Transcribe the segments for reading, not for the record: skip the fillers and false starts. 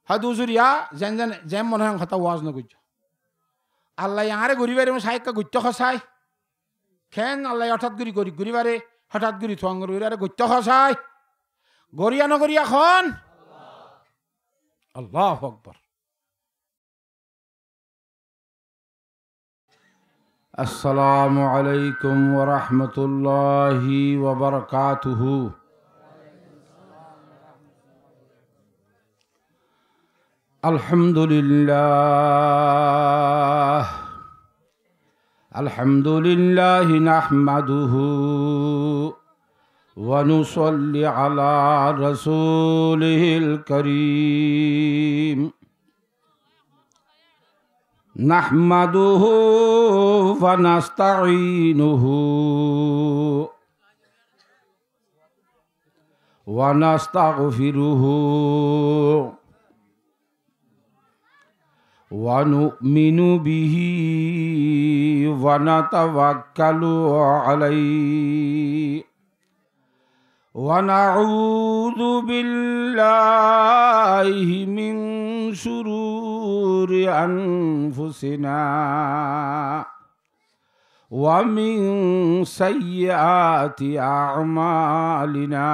হাদুজুরিয়া যেন যেন যেম মনে হয় কথা ওয়াজ নগুজ আল্লাহ আরে গরিবারে সাইকা গুত্ত খসাই খেন আল্লাহ হঠাৎ গুরি গরি গরিবারে হঠাৎ গুরি থং গরিবারে গুত্ত খসাই গরিয়া নগরিয়া খন আল্লাহু আকবার আসসালামু আলাইকুম ওয়া রাহমাতুল্লাহি ওয়া বারাকাতুহু আলহামদুলিল্লাহ নাহমাদুহু ওয়া নুসাল্লি আলা রাসূলিল কারীম নাহমাদুহু ওয়া নাস্তাঈনুহু ওয়া নাস্তাগফিরুহু ওয়া নু'মিনু বিহি ওয়া নাতাওয়াক্কালু আলাইহি ওয়া নাউযু বিল্লাহি মিন শুরুরি আনফুসিনা ওয়া মিন সাইয়্যাতি আ'মালিনা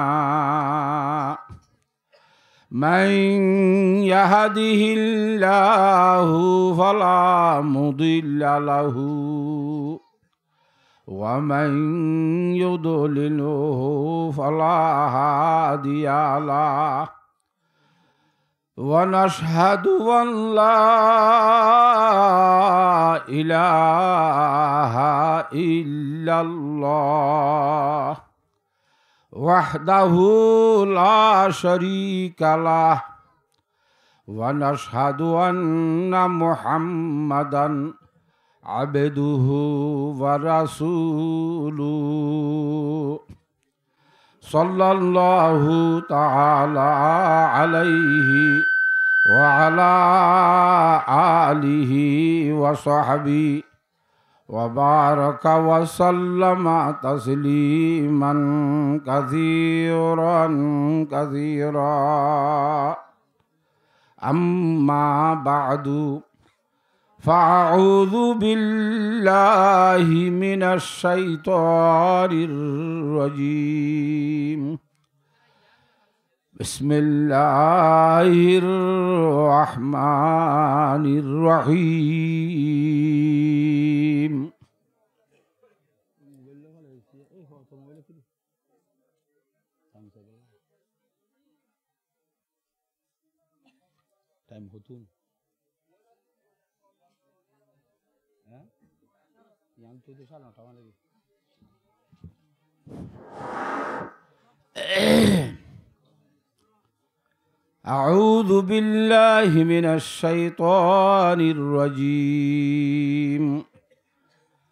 من يهده الله فلا مضل له ومن يضلله فلا هادي له ونشهد أن لا إله إلا الله وحده لا شريك له ونشهد أن محمدا عبده ورسوله صلى الله تعالى عليه وعلى آله وصحبه وبارك وسلم تسليما كثيرا كثيرا أما بعد فأعوذ بالله من الشيطان الرجيم بسم الله الرحمن الرحيم أعوذ بالله من الشيطان الرجيم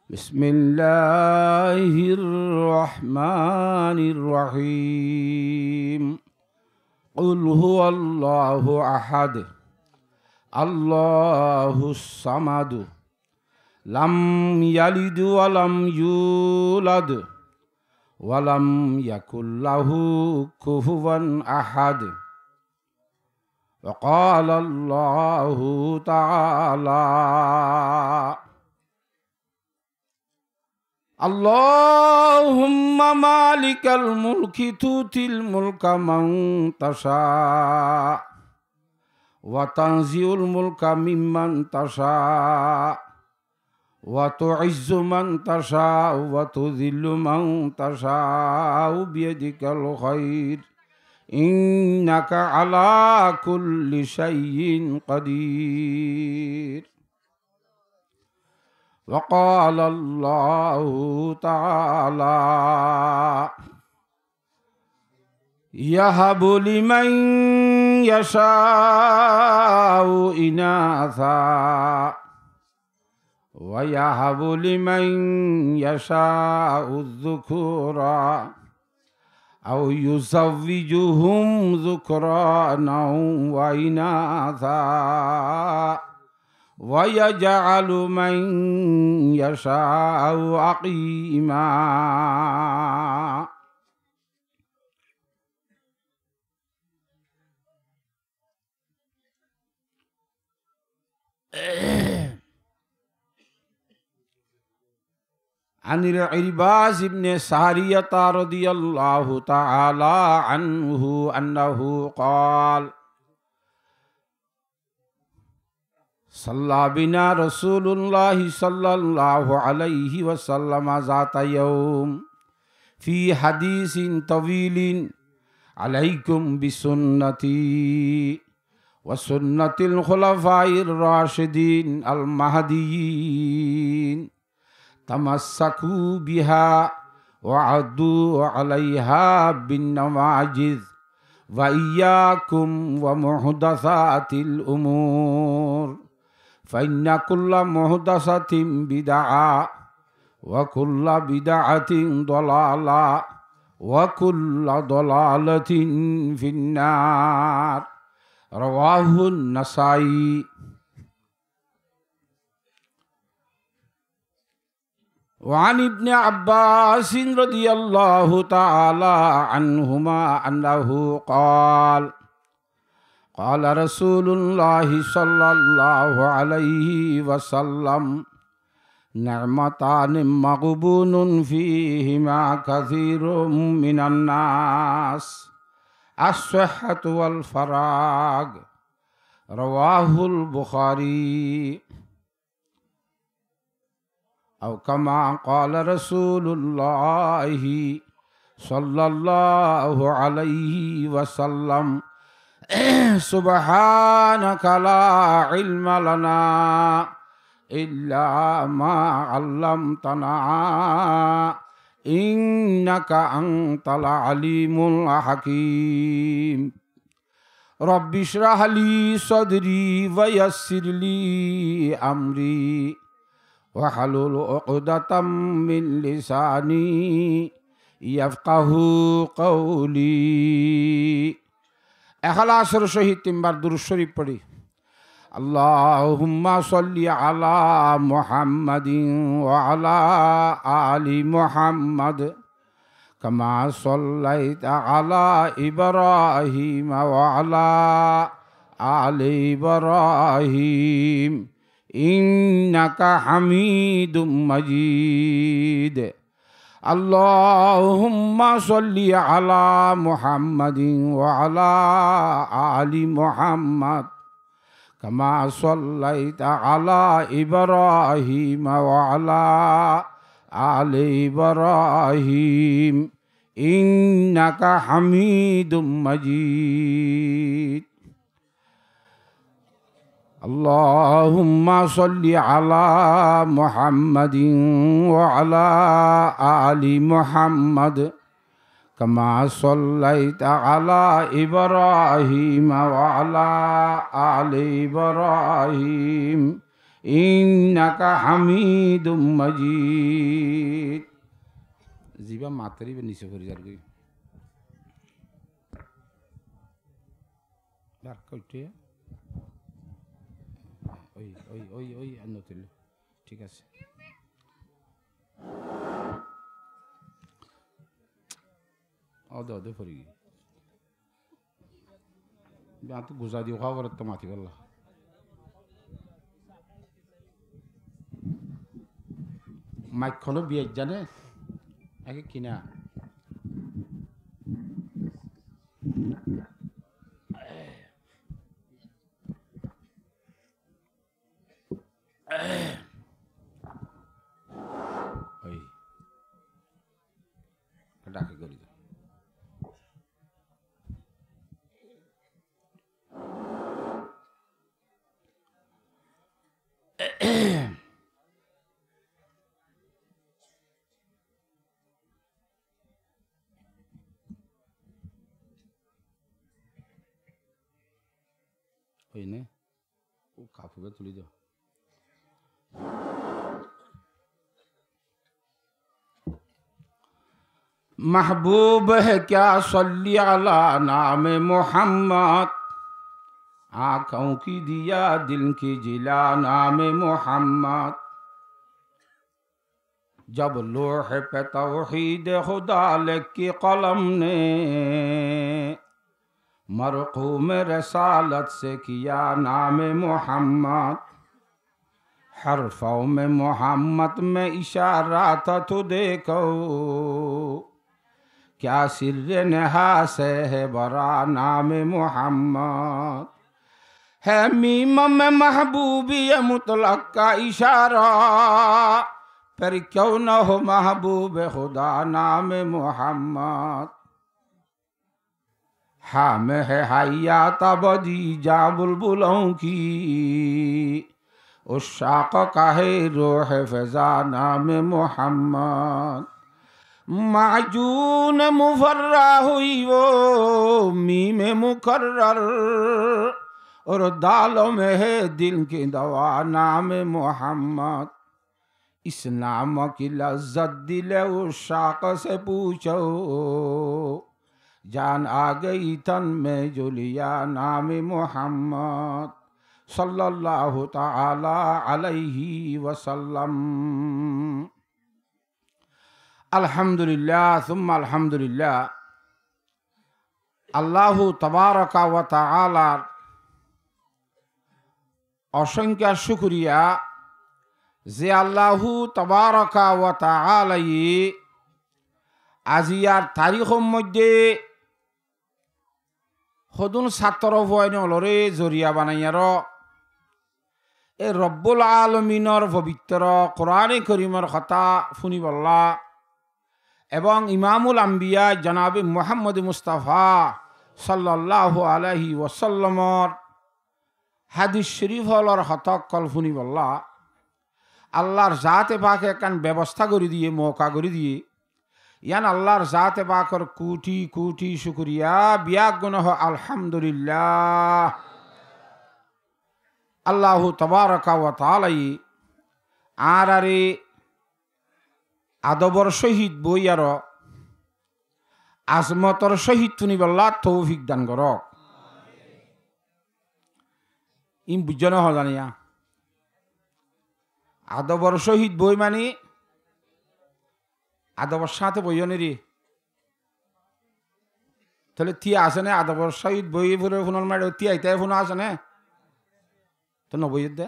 بسم الله الرحمن الرحيم قل هو الله أحد الله الصمد لم يلد ولم يولد ولم يكن له كفوا أحد وقال الله تعالى اللهم مالك الملك تؤتي الملك من تشاء وتنزع الملك ممن تشاء وتعز من تشاء وتذل من تشاء بيدك الخير إنك على كل شيء قدير وقال الله تعالى يهب لمن يشاء إناثا ويهب لمن يشاء الذكورا أو يزوجهم ذكرانا وإناثا ويجعل من يشاء عقيما عن العرباز بن سارية رضي الله تعالى عنه أنه قال صلى بنا رسول الله صلى الله عليه وسلم ذات يوم في حديث طويل عليكم بسنتي وسنة الخلفاء الراشدين المهديين تمسكوا بها وعضوا عليها بالنواجذ وإياكم ومحدثات الأمور فإن كل محدثة بدعة وكل بدعة ضلالة وكل ضلالة في النار رواه النسائي وعن ابن عباس رضي الله تعالى عنهما أنه قال قال رسول الله صلى الله عليه وسلم نعمتان مغبون فيهما كثير من الناس الصحة والفراغ رواه البخاري أو كما قال رسول الله صلى الله عليه وسلم سبحانك لا علم لنا إلا ما علمتنا إنك أنت العليم الحكيم رب اشرح لي صدري ويسر لي أمري وحلل عقدة من لساني يفقه قولي اخلاصر সহিত তিনবার দুরূদ শরীফ পড়ি اللهم صل على محمد وعلى آل محمد كما صليت على إبراهيم وعلى آل إبراهيم إنك حميد مجيد اللهم صل على محمد وعلى آل محمد كما صليت على إبراهيم وعلى آل إبراهيم إنك حميد مجيد اللهم صل على محمد وعلى آل محمد كما صليت على إبراهيم وعلى آل إبراهيم إنك حميد مجيد زيبا ماتري بنيسه فريزار کوئی دار کوئی ওই আন্নতিল ঠিক আছে অদে ফরি বাত গুজা দিও খাবার তো মাতি বললা মাইকখনো বিয়ে জানে আগে কিনা ডাকে করি ওই নে ও কাপড়ে তুলে দাও महबूब है क्या सल्ली अला नाम मोहम्मद आँखों की दिया दिल की जिला नाम मोहम्मद जब लोह पे तौहीद खुदा लिखी कलम ने मरकूम रसालत से किया नाम मोहम्मद हरफों में मोहम्मद में इशारा था तो देखो क्या सिर्र नहा से है बरा नाम मोहम्मद है मीम में महबूबी मुतलक का इशारा पर क्यों न हो महबूब खुदा नाम मोहम्मद हाँ में है हयात अबदी जा बुलबुलों की उस शाक़ का है रूह फ़िज़ा नाम मोहम्मद माजून मुफर्रा हुई वो मीम मुकर्रर और दालों में है दिल की दवा नाम मोहम्मद इस नाम की लज्जत दिल उस शाक़ से पूछो जान आ गई तन में जो लिया नाम मोहम्मद सल्लल्लाहु ताला अलैहि वसल्लम। अल्हम्दुलिल्लाह सुम्मा अल्हम्दुलिल्लाह। अल्लाहु तबारका व ताला असंख्य शुक्रिया जे अल्लाहु तबारका व ताला আজিয়ার তারিখের মধ্যে সদুন ছাত্র ভয়নলরে জরিয়া বানাইয়ার এ রব্বুল আলমিনর পবিত্র কোরআনে করিমর কথা শুনিবল্লা এবং ইমামুল আম্বিয়া জনাবে মুহাম্মদ মুস্তাফা সাল্লাল্লাহু আলাইহি ওয়াসাল্লামর হাদিস শরীফলর হতকল শুনিবল্লা আল্লাহর জাতে পাকে কান ব্যবস্থা করে দিয়ে মৌকা করে দিয়ে ইয়ান আল্লাহর জাতে পাকর কোটি কোটি শুকরিয়া বিয়াক গুণহ আলহামদুলিল্লাহ। আল্লাহু তবারকা ওয়া তাআলা আরারে আদবর সহিত বইয়ার আজমতর সহিত শুনিবল্লা তৌফিক দান করক। ইম বুঝন হজানিয়া আদবর সহিত বই মানে আদবর সাথে বইয়নি রে তাহলে তিয়া আছে না আদবর সহিত বই ফুলে ফোনের মারে তিয়া ইতাই ফোন আছে না তো নবইয়ের দে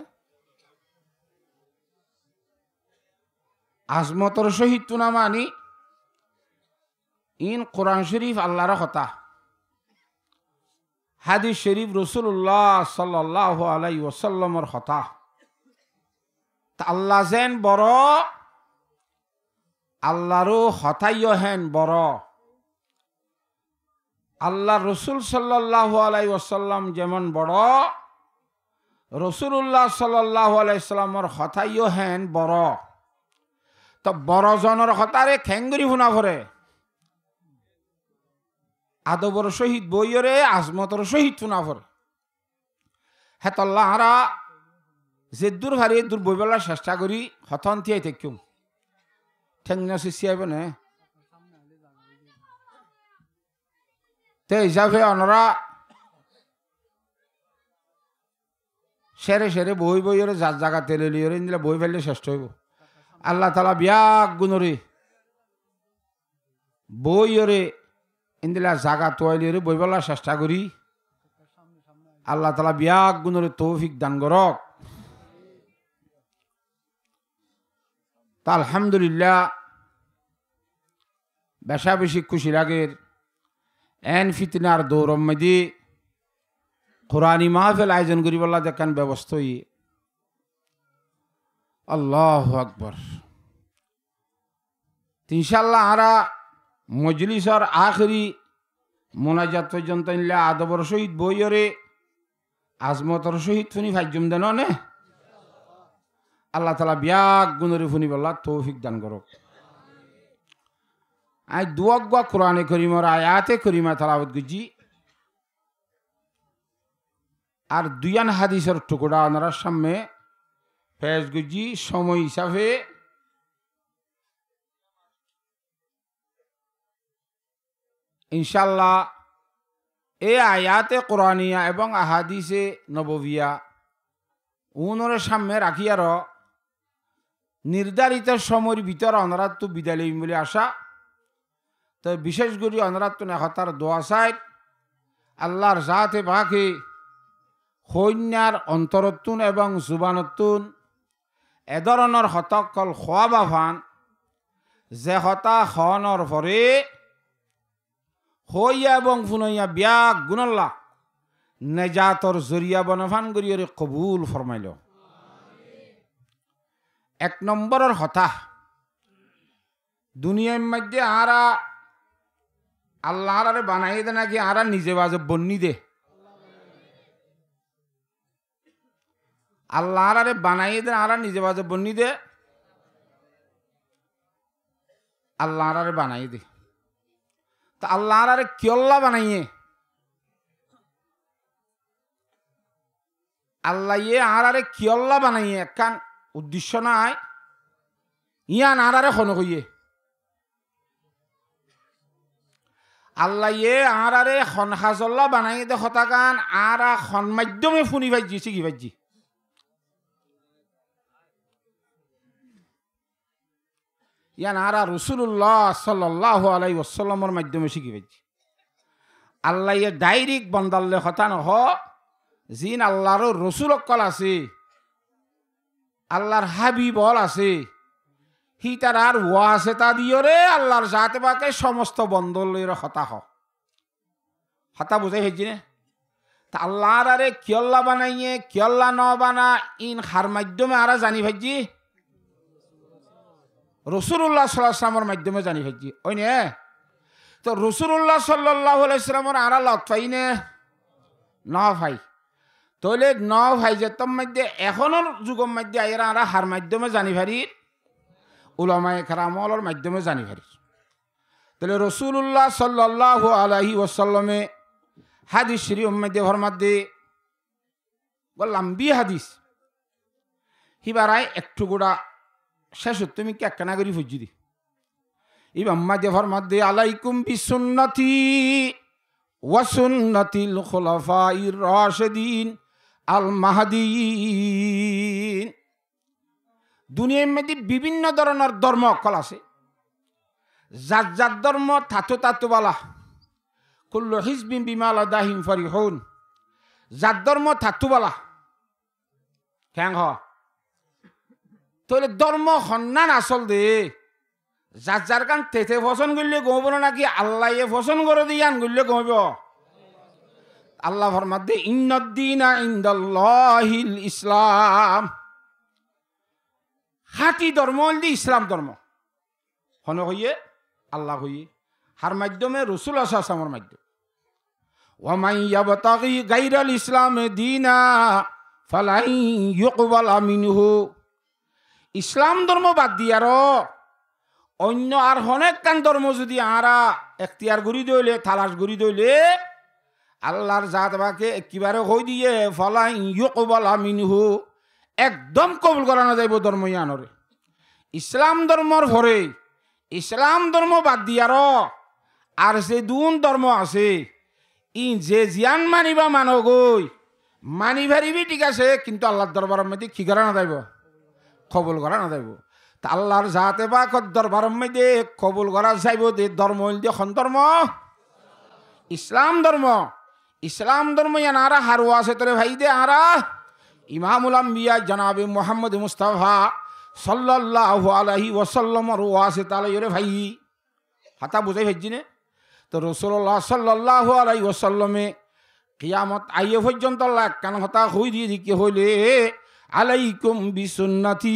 আজমতর সহিত তুনা মানি ইন কোরআন শরীফ আল্লাহর কথা হাদিস শরীফ রাসূলুল্লাহ সাল্লাল্লাহু আলাইহি ওয়াসাল্লামের কথা তা আল্লাহ যেন বড় আল্লাহরও হতাইও হেন বড় আল্লাহ রসুল সাল্লাল্লাহু আলাইহি ওয়াসাল্লাম যেমন বড় রসুলুল্লাহ সাল্লাল্লাহু আলাইহি সাল্লামের হতাইও হেন বড় তো বড় জনের হতারে খেঙ্গুরি শুনা ভরে আদবর সহিত বইয়রে আজমতর সহিত শুনা ভরে হেতল্লাহরা যে দূর ভারি দূর বইবেলা চেষ্টা করি হতন তিয়াই থেকুম ঠেংনা শিশিয়াইব না তে হিসাবে অনরা সেরে সেরে বই বইরে যার জায়গা তেলে লিয়ে দিলে বই ফেললে শ্রেষ্ঠ হইব। আল্লাহ তালা বিয়াক গুণরে বইরে ইন্দিলা জাগা তোয়াইলিয়ে বইবেলা চেষ্টা করি আল্লাহ তালা বিয়াক গুণরে তৌফিক দান করক। তা আলহামদুলিল্লাহ বেশা বেশি খুশি লাগের এন ফিতনার দৌরম মেদি কোরআনি মাহফিল আয়োজন করি বললা দেখান ব্যবস্থা আল্লাহু আকবার। ইনশাআল্লাহ আরা মজলিসর আখরি মোনাজাত পর্যন্ত আদবর সহিত বইয়রে আজমতর সহিত শুনি ফাইজুম দেন নে আল্লাহ তালা বিয়াক গুণরে শুনি বললা তৌফিক দান করক। আই দুয়াক কোরআনে করিমর আয়াতে করিমা তালাবত গুজি আর দুয়ান হাদিসের টুকরা ওনার সামনে ফেজ গুজি সময় হিসাবে ইনশাল্লাহ এ আয়াতে কোরআনিয়া এবং আহাদিসে নববিয়া উনরে সামনে রাখিয়ার নির্ধারিত সময়ের ভিতরে অনারাত্ম বিদায় লইম বলে আশা। তো বিশেষ করে অনারাত্ম নেহতার দোয়া চাই আল্লাহর জাতে পাকে সৈন্যার অন্তরত্তুন এবং জুবানত্তুন এ ধরনের হতকল খোয়া বাফান যে হতা খনর পরে হইয়া এবং ফুনইয়া ব্যাগ গুণল্লা নেজাতর জরিয়া বনফান গরিয়রে কবুল ফরমাইল। এক নম্বরের হতা দুনিয়ার মধ্যে আরা আল্লাহরে বানাই দে নাকি আরা নিজে বাজে বন্নি দে, আল্লাহরে বানাই দে আরা নিজে বাজে বন্নি দে, আল্লাহরে বানাই দে। তা আল্লাহরে কিয়ল্লা বানাইয়ে আল্লাহ আরারে কিয়ল্লা বানাইয়ে একখান উদ্দেশ্য নাই, ইয়ান আরারে খন কইয়ে আল্লাহ আরারে খন হাজল্লা বানাই দে হতাকান আরা খন মাধ্যমে ফুনি ভাইজি শিখি ভাইজি। ইয়ান আরা রসুল্লাহ সাল্লাল্লাহু আলাইহি ওয়াসাল্লামের মাধ্যমে শিখি ভাইজি। আল্লাহ ডাইরেক্ট বন্দাল্লে হতা নহ, জিন আল্লাহর রসুল অকল আছে, আল্লাহর হাবিব অল আছে, হি তার আর ওয়াসে তা দিয়রে আল্লাহর জাতে বাকে সমস্ত বন্দলের হতা হতা বুঝাই হয়েছি না। তা আল্লাহর আরে কিয়ল্লা বানাইয়ে কিয়ল্লা ন বানা ইন হার মাধ্যমে আরা জানি ভাইজি রসুল্লাহ সাল্লাল্লাহু আলাইহি ওয়াসাল্লামের মাধ্যমে জানি ভাইজি ওই নে। তো রসুল্লাহ সাল্লাল্লাহু আলাইহি ওয়াসাল্লামের আরা লত পাই নে ন ভাই, তাহলে ন ভাই যে তোর মধ্যে এখনের যুগের মধ্যে আইরা আরা হার মাধ্যমে জানি ভারি উলামায়ে কেরামর মাধ্যমে জানি ভারি। তাহলে রসুল্লাহ সাল্লাল্লাহু আলাইহি ওয়াসাল্লামে হাদিস শরীফ মধ্যে ফরমাত দে লম্বি হাদিস হিবারায় একটু গোড়া শেষ তুমি কে একখানা করি ফুজি দি ইমাম্মা দে ফরমাত দে আলাইকুম বিসুন্নতি ওয়া সুন্নাতিল খুলাফাইর রাশিদিন আল মাহদিয়িন। দুনিয়ার মধ্যে বিভিন্ন ধরনের ধর্ম অকল আছে, যার যার ধর্ম থাতো তাতো বালা কুল্লু হিজবিন বিমা লাদাহিম ফারিহুন, যার ধর্ম থাতো বালা হ্যাং হ। তাহলে ধর্ম সন্ধান আসল দে যার যার কান তেতে পছন্দ করলে গমব না নাকি আল্লাহ পছন্দ করে দিয়ে আন করলে গমব। আল্লাহ ফরমাত দে ইন্নাদ্দিনা ইনদাল্লাহিল ইসলাম, হাতি ধর্ম হল ইসলাম ধর্ম হন হইয়ে আল্লাহ হইয়ে হার মাধ্যমে রসুল আসামের মাধ্যমে ওয়ামান ইয়াবতাগি গায়রাল ইসলামে দীনা ফালাই ইউকবালা মিনহু। ইসলাম ধর্ম বাদ দিয়ার অন্য আর অনেক কান ধর্ম যদি আরা এখতিয়ার করি দইলে তালাশ করি দইলে আল্লাহর জাত বাকে একেবারে হই দিয়ে ফালাই ইউকবালা মিনহু, একদম কবুল করা না যাইব ধর্ম ইয়ানরে। ইসলাম ধর্মর ভরে ইসলাম ধর্ম বাদ দিয়ার আর যে দুন ধর্ম আছে ই যে জিয়ান মানিবা মানো গই মানি ভারিবি ঠিক আছে, কিন্তু আল্লাহর দরবারের মধ্যে কি করা না যাইব কবুল করা না যাইব। তা আল্লাহর জাতে বা দরবারের মধ্যে কবুল করা যাইব দে ধর্ম হইল দিয়ে খন ধর্ম ইসলাম ধর্ম। ইসলাম ধর্ম ইয়ান আরা হারওয়া আছে তোরে ভাই দে আরা ইমামুল আম্বিয়া জনাবে মুহাম্মদ মুস্তাফা সাল্লাল্লাহু আলাইহি ওয়াসাল্লামের ওয়াসে তাআলা ইরে ভাই হাতা বুঝাই ভাইজি নে। তো রাসূলুল্লাহ সাল্লাল্লাহু আলাইহি ওয়াসাল্লামে কিয়ামত আইয়ে পর্যন্ত আল্লাহ কান হতা হই দিয়ে দিকে হইলে আলাইকুম বিসুন্নতি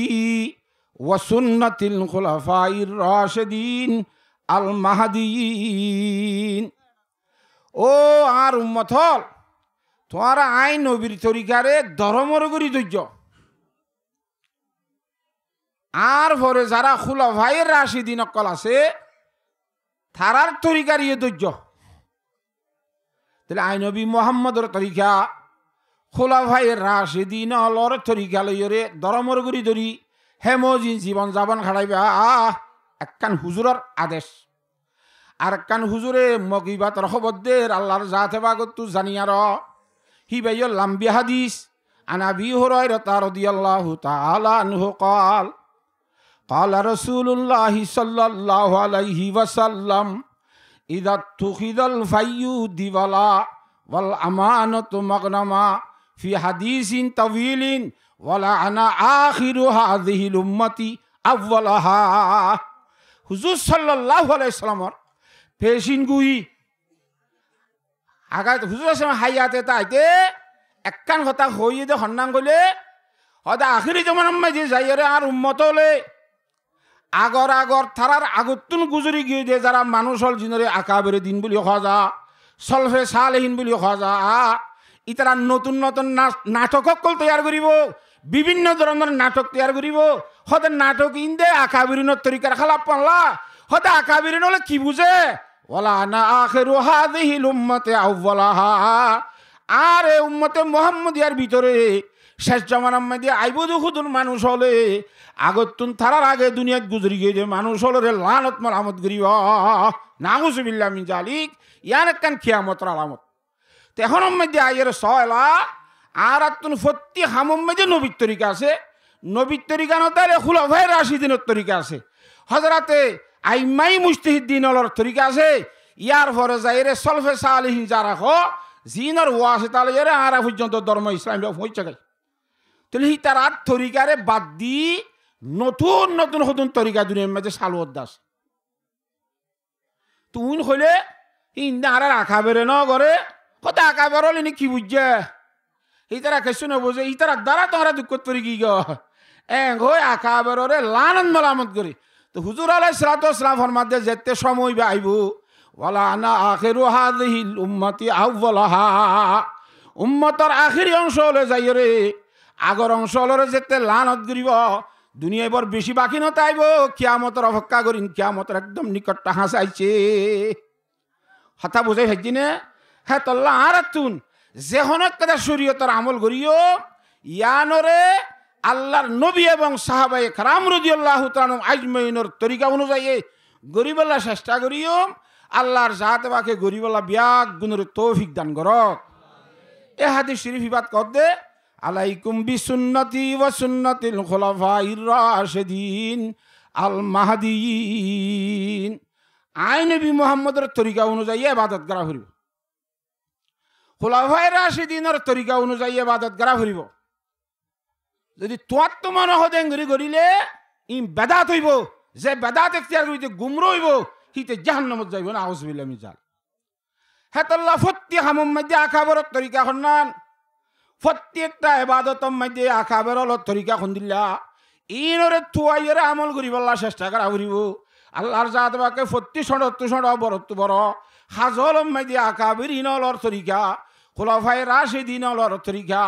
ওয়া সুন্নাতিল খুলাফাইর রাশিদিন আল মাহদিয়িন। ও আর উম্মত হল তোমারা আইন নবীর তরিকারে ধর্মর করি ধৈর্য, আর পরে যারা খুলাফাইর রাশিদিন অকল আছে তারার তরিকার ইয়ে ধৈর্য। তাহলে আইন নবী মুহাম্মদর তরিকা খুলাফাইর রাশিদিন অলর তরিকা লইরে ধর্মর করি ধরি হেমজিন জীবন যাপন খাড়াইবা একখান হুজুরের আদেশ। আর একখান হুজুরে মগিবাত রহবদ্দের আল্লাহর জাতে বাগত জানিয়ার হি বাইয় লাম্বি হাদিস আন আবি হুরায়রা রাদিয়াল্লাহু তাআলা আনহু قال قال رسول الله صلى الله عليه وسلم إذا اتخذ الفي دبلا والأمانة مغنما في حديث طويل ওয়ালা আনা আখিরু হাযিহিল উম্মতি আউওয়ালাহা। হুজুর সাল্লাল্লাহু আলাইহি সাল্লামর পেশিন গুই আগাত হুজুর সাল্লাল্লাহু হায়াতে তাইতে একখান কথা হইয়ে দে হন্নাং কইলে হদা আখিরি জমানার মাঝে যাইরে আর উম্মত হলে আগর আগর থারার আগতুন গুজরি গিয়ে দে যারা মানুষ হল জিনরে আকাবেরে দিন বলি খজা সলফে সালেহিন বলি খজা ইতারা নতুন নতুন নাটক কল তৈয়ার করিব, বিভিন্ন ধরনের নাটক তৈয়ার করিব। হতে নাটক ইন্দে আকাবিরিনের তরিকার খালাপ পানলা হতে আকাবিরিন হলে কি বুঝে ওয়ালা না আখিরু হাযিহিল উম্মতি আউওয়ালাহা। আর এই উম্মতে মুহাম্মদিয়ার ভিতরে শেষ জামানার মধ্যে আইবুদ খুদুন মানুষ হলে আগতুন থারার আগে দুনিয়াত গুজরি গিয়ে যে মানুষ হলে লানত মালামত করিব নাউযুবিল্লাহ মিন জালিক। ইয়ার একখান কিয়ামতের আলামত। এখন মধ্যে আইয়ের সয়লা আর তুন ফত্তি হামম মধ্যে নবীর তরিকা আছে, নবীর তরিকা নতারে খুলাফায়ে রাশিদিনের তরিকা আছে, হযরতে আইম্মাই মুজতাহিদ্দিনের তরিকা আছে। ইয়ার পরে যাইরে সলফে সালেহিন যারা হ জিনর ওয়াসে তালে এরে আরা পর্যন্ত ধর্ম ইসলাম হইছে গাই। তাহলে হি তার তরিকারে বাদ দি নতুন নতুন নতুন তরিকা দুনিয়ার মধ্যে চালু দাস। তুই হইলে ইন্দা আর আকাবেরে ন করে কত আকাবের হলে কি বুঝছে ইতারা কিছু না বুঝে ইতারা দ্বারা তোমরা দুঃখ তরি কি গই আকাবেরে লানন মালামত করি। তো হুজুর আলাইহিস সালাতু ওয়াস সালাম ফরমাতে যেতে সময় আইব ওয়ালা আনা আখিরু হাযিহিল উম্মতি আউওয়ালাহা। উম্মতর আখিরি অংশ হলে যাই রে আগর অংশ হলে যেতে লানত করিব দুনিয়ায় বড় বেশি বাকি নতাইব কিয়ামতের অপেক্ষা করিন কিয়ামতের একদম নিকটটা হাসাইছে কথা বুঝাই ভাইছি না। হ্যাঁ তল্লা আর তুন যে হনক কথা শরীয়তের আমল করিও ইয়ানরে আল্লাহর নবী এবং সাহাবায়ে কেরাম রাদিয়াল্লাহু তাআলা আজমাইনের তরিকা অনুযায়ী গরিবল্লা চেষ্টা করিও আল্লাহর জাত বাকে গরিবল্লা বিয়াক গুণের তৌফিক দান করক। এ হাদিস শরীফ ইবাদ কর দে আলাইকুম বিসুন্নতি ওয়া সুন্নাতিল খুলাফাইর রাশিদিন আল মাহদিয়িন। আই নবী মুহাম্মদের তরিকা অনুযায়ী ইবাদত করা হইব, খুলাফায়ে রাশিদিনের তরিকা অনুযায়ী ইবাদত করা হইব। যদি তোয়ার তো মনে হদেন করিলে ই বেদাত হইব, যে বেদাত এখতিয়ার করিতে গুমরা হইব হিতে জাহান্নামত যাইব না আউযুবিল্লাহ মিন জালিক। হেতাল্লাহ ফত্তি হামুম মধ্যে আকাবরের তরিকা খন্নান প্রত্যেকটা ইবাদতের মধ্যে আকাবের তরিকা খন্দিল্লা ইনরে থুয়াইয়ের আমল করিবল্লা চেষ্টা করা করিব। আল্লাহর জাত বাকে ফত্তি সড় বড় হাজল মধ্যে আকাবির ইনলর তরিকা খুলাফায়ে রাশিদিনর তরিকা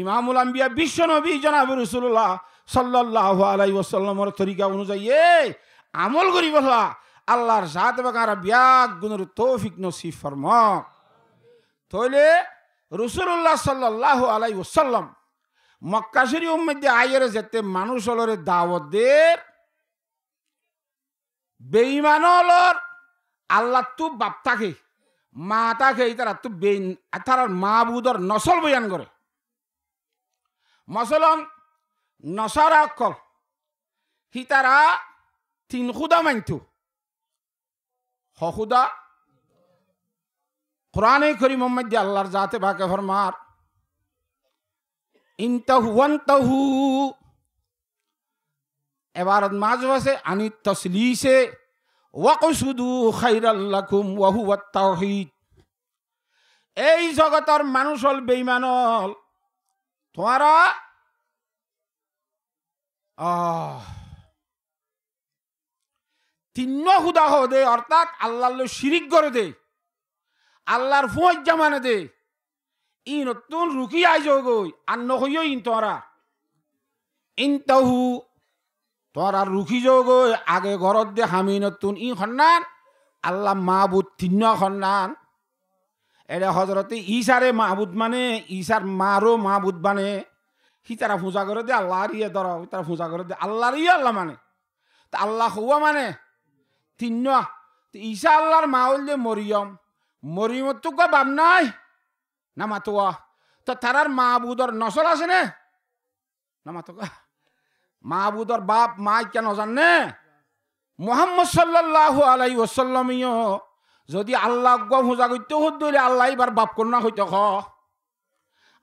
ইমামুল আম্বিয়া বিশ্ব নবী জনাব রাসূলুল্লাহ সাল্লাল্লাহু আলাইহি ওয়াসাল্লামের তরিকা অনুযায়ী আমল করিবল্লা আল্লাহর জাত বাকারা বিয়াক গুণের তৌফিক নসিব ফরমাক। তাহলে রাসূলুল্লাহ সাল্লাল্লাহু আলাইহি ওয়াসাল্লাম মক্কা শরীফের মধ্যে আইয়ের যেতে মানুষ হলরে দাওয়াত দের বেঈমানলর আল্লাহ তু বাপ থাকে মা থাকে তারা তু তার মাবুদর নসল বয়ান করে। মসলন নসারা অকল হি তারা তিন খুদা মানতো খুদা কোরআনে কারীম মধ্যে আল্লাহর জাতে বাকে ফরমার ইনতাহু ওয়ানতাহু এবারত মাঝ আছে আনি তসলিসে ওয়াকসুদু খাইরাল লাকুম ওয়া হুয়া তাওহীদ। এই জগতের মানুষ হল বেঈমান হল তোমরা তিন্ন খুদা হো দে অর্থাৎ আল্লাহর শিরিক করে দে আল্লাহর ফুঁজ জামানে দে ই নতুন রুকি আইজ গই আর নহইও ইন তোরা ইনতাহু তোরা রুকি যোগই আগে ঘরত দে হামি নতুন ই খন্নান আল্লাহ মাহবুদ তিন্ন খন্নান এটা হজরতে ঈসারে মাহবুদ মানে ঈসার মারও মাহবুদ মানে সি তারা পূজা করে দে আল্লাহর ইয়ে ধর তারা পূজা করে দে আল্লাহর ইয়ে আল্লাহ মানে তা আল্লাহ হুয়া মানে তিন্ন ঈসা আল্লাহর মা হল যে মরিয়ম মরিয়মত তো বাপ নাই না মাতোয়া তো তারার মাহবুদর নসল আছে নে না মাতোকা মাহবুদর বাপ মা কেন জানে মুহাম্মদ সাল্লাল্লাহু আলাইহি ওয়াসাল্লাম যদি আল্লাহ পূজা করতে হইলে আল্লাহ এবার বাপ কন্যা হইতে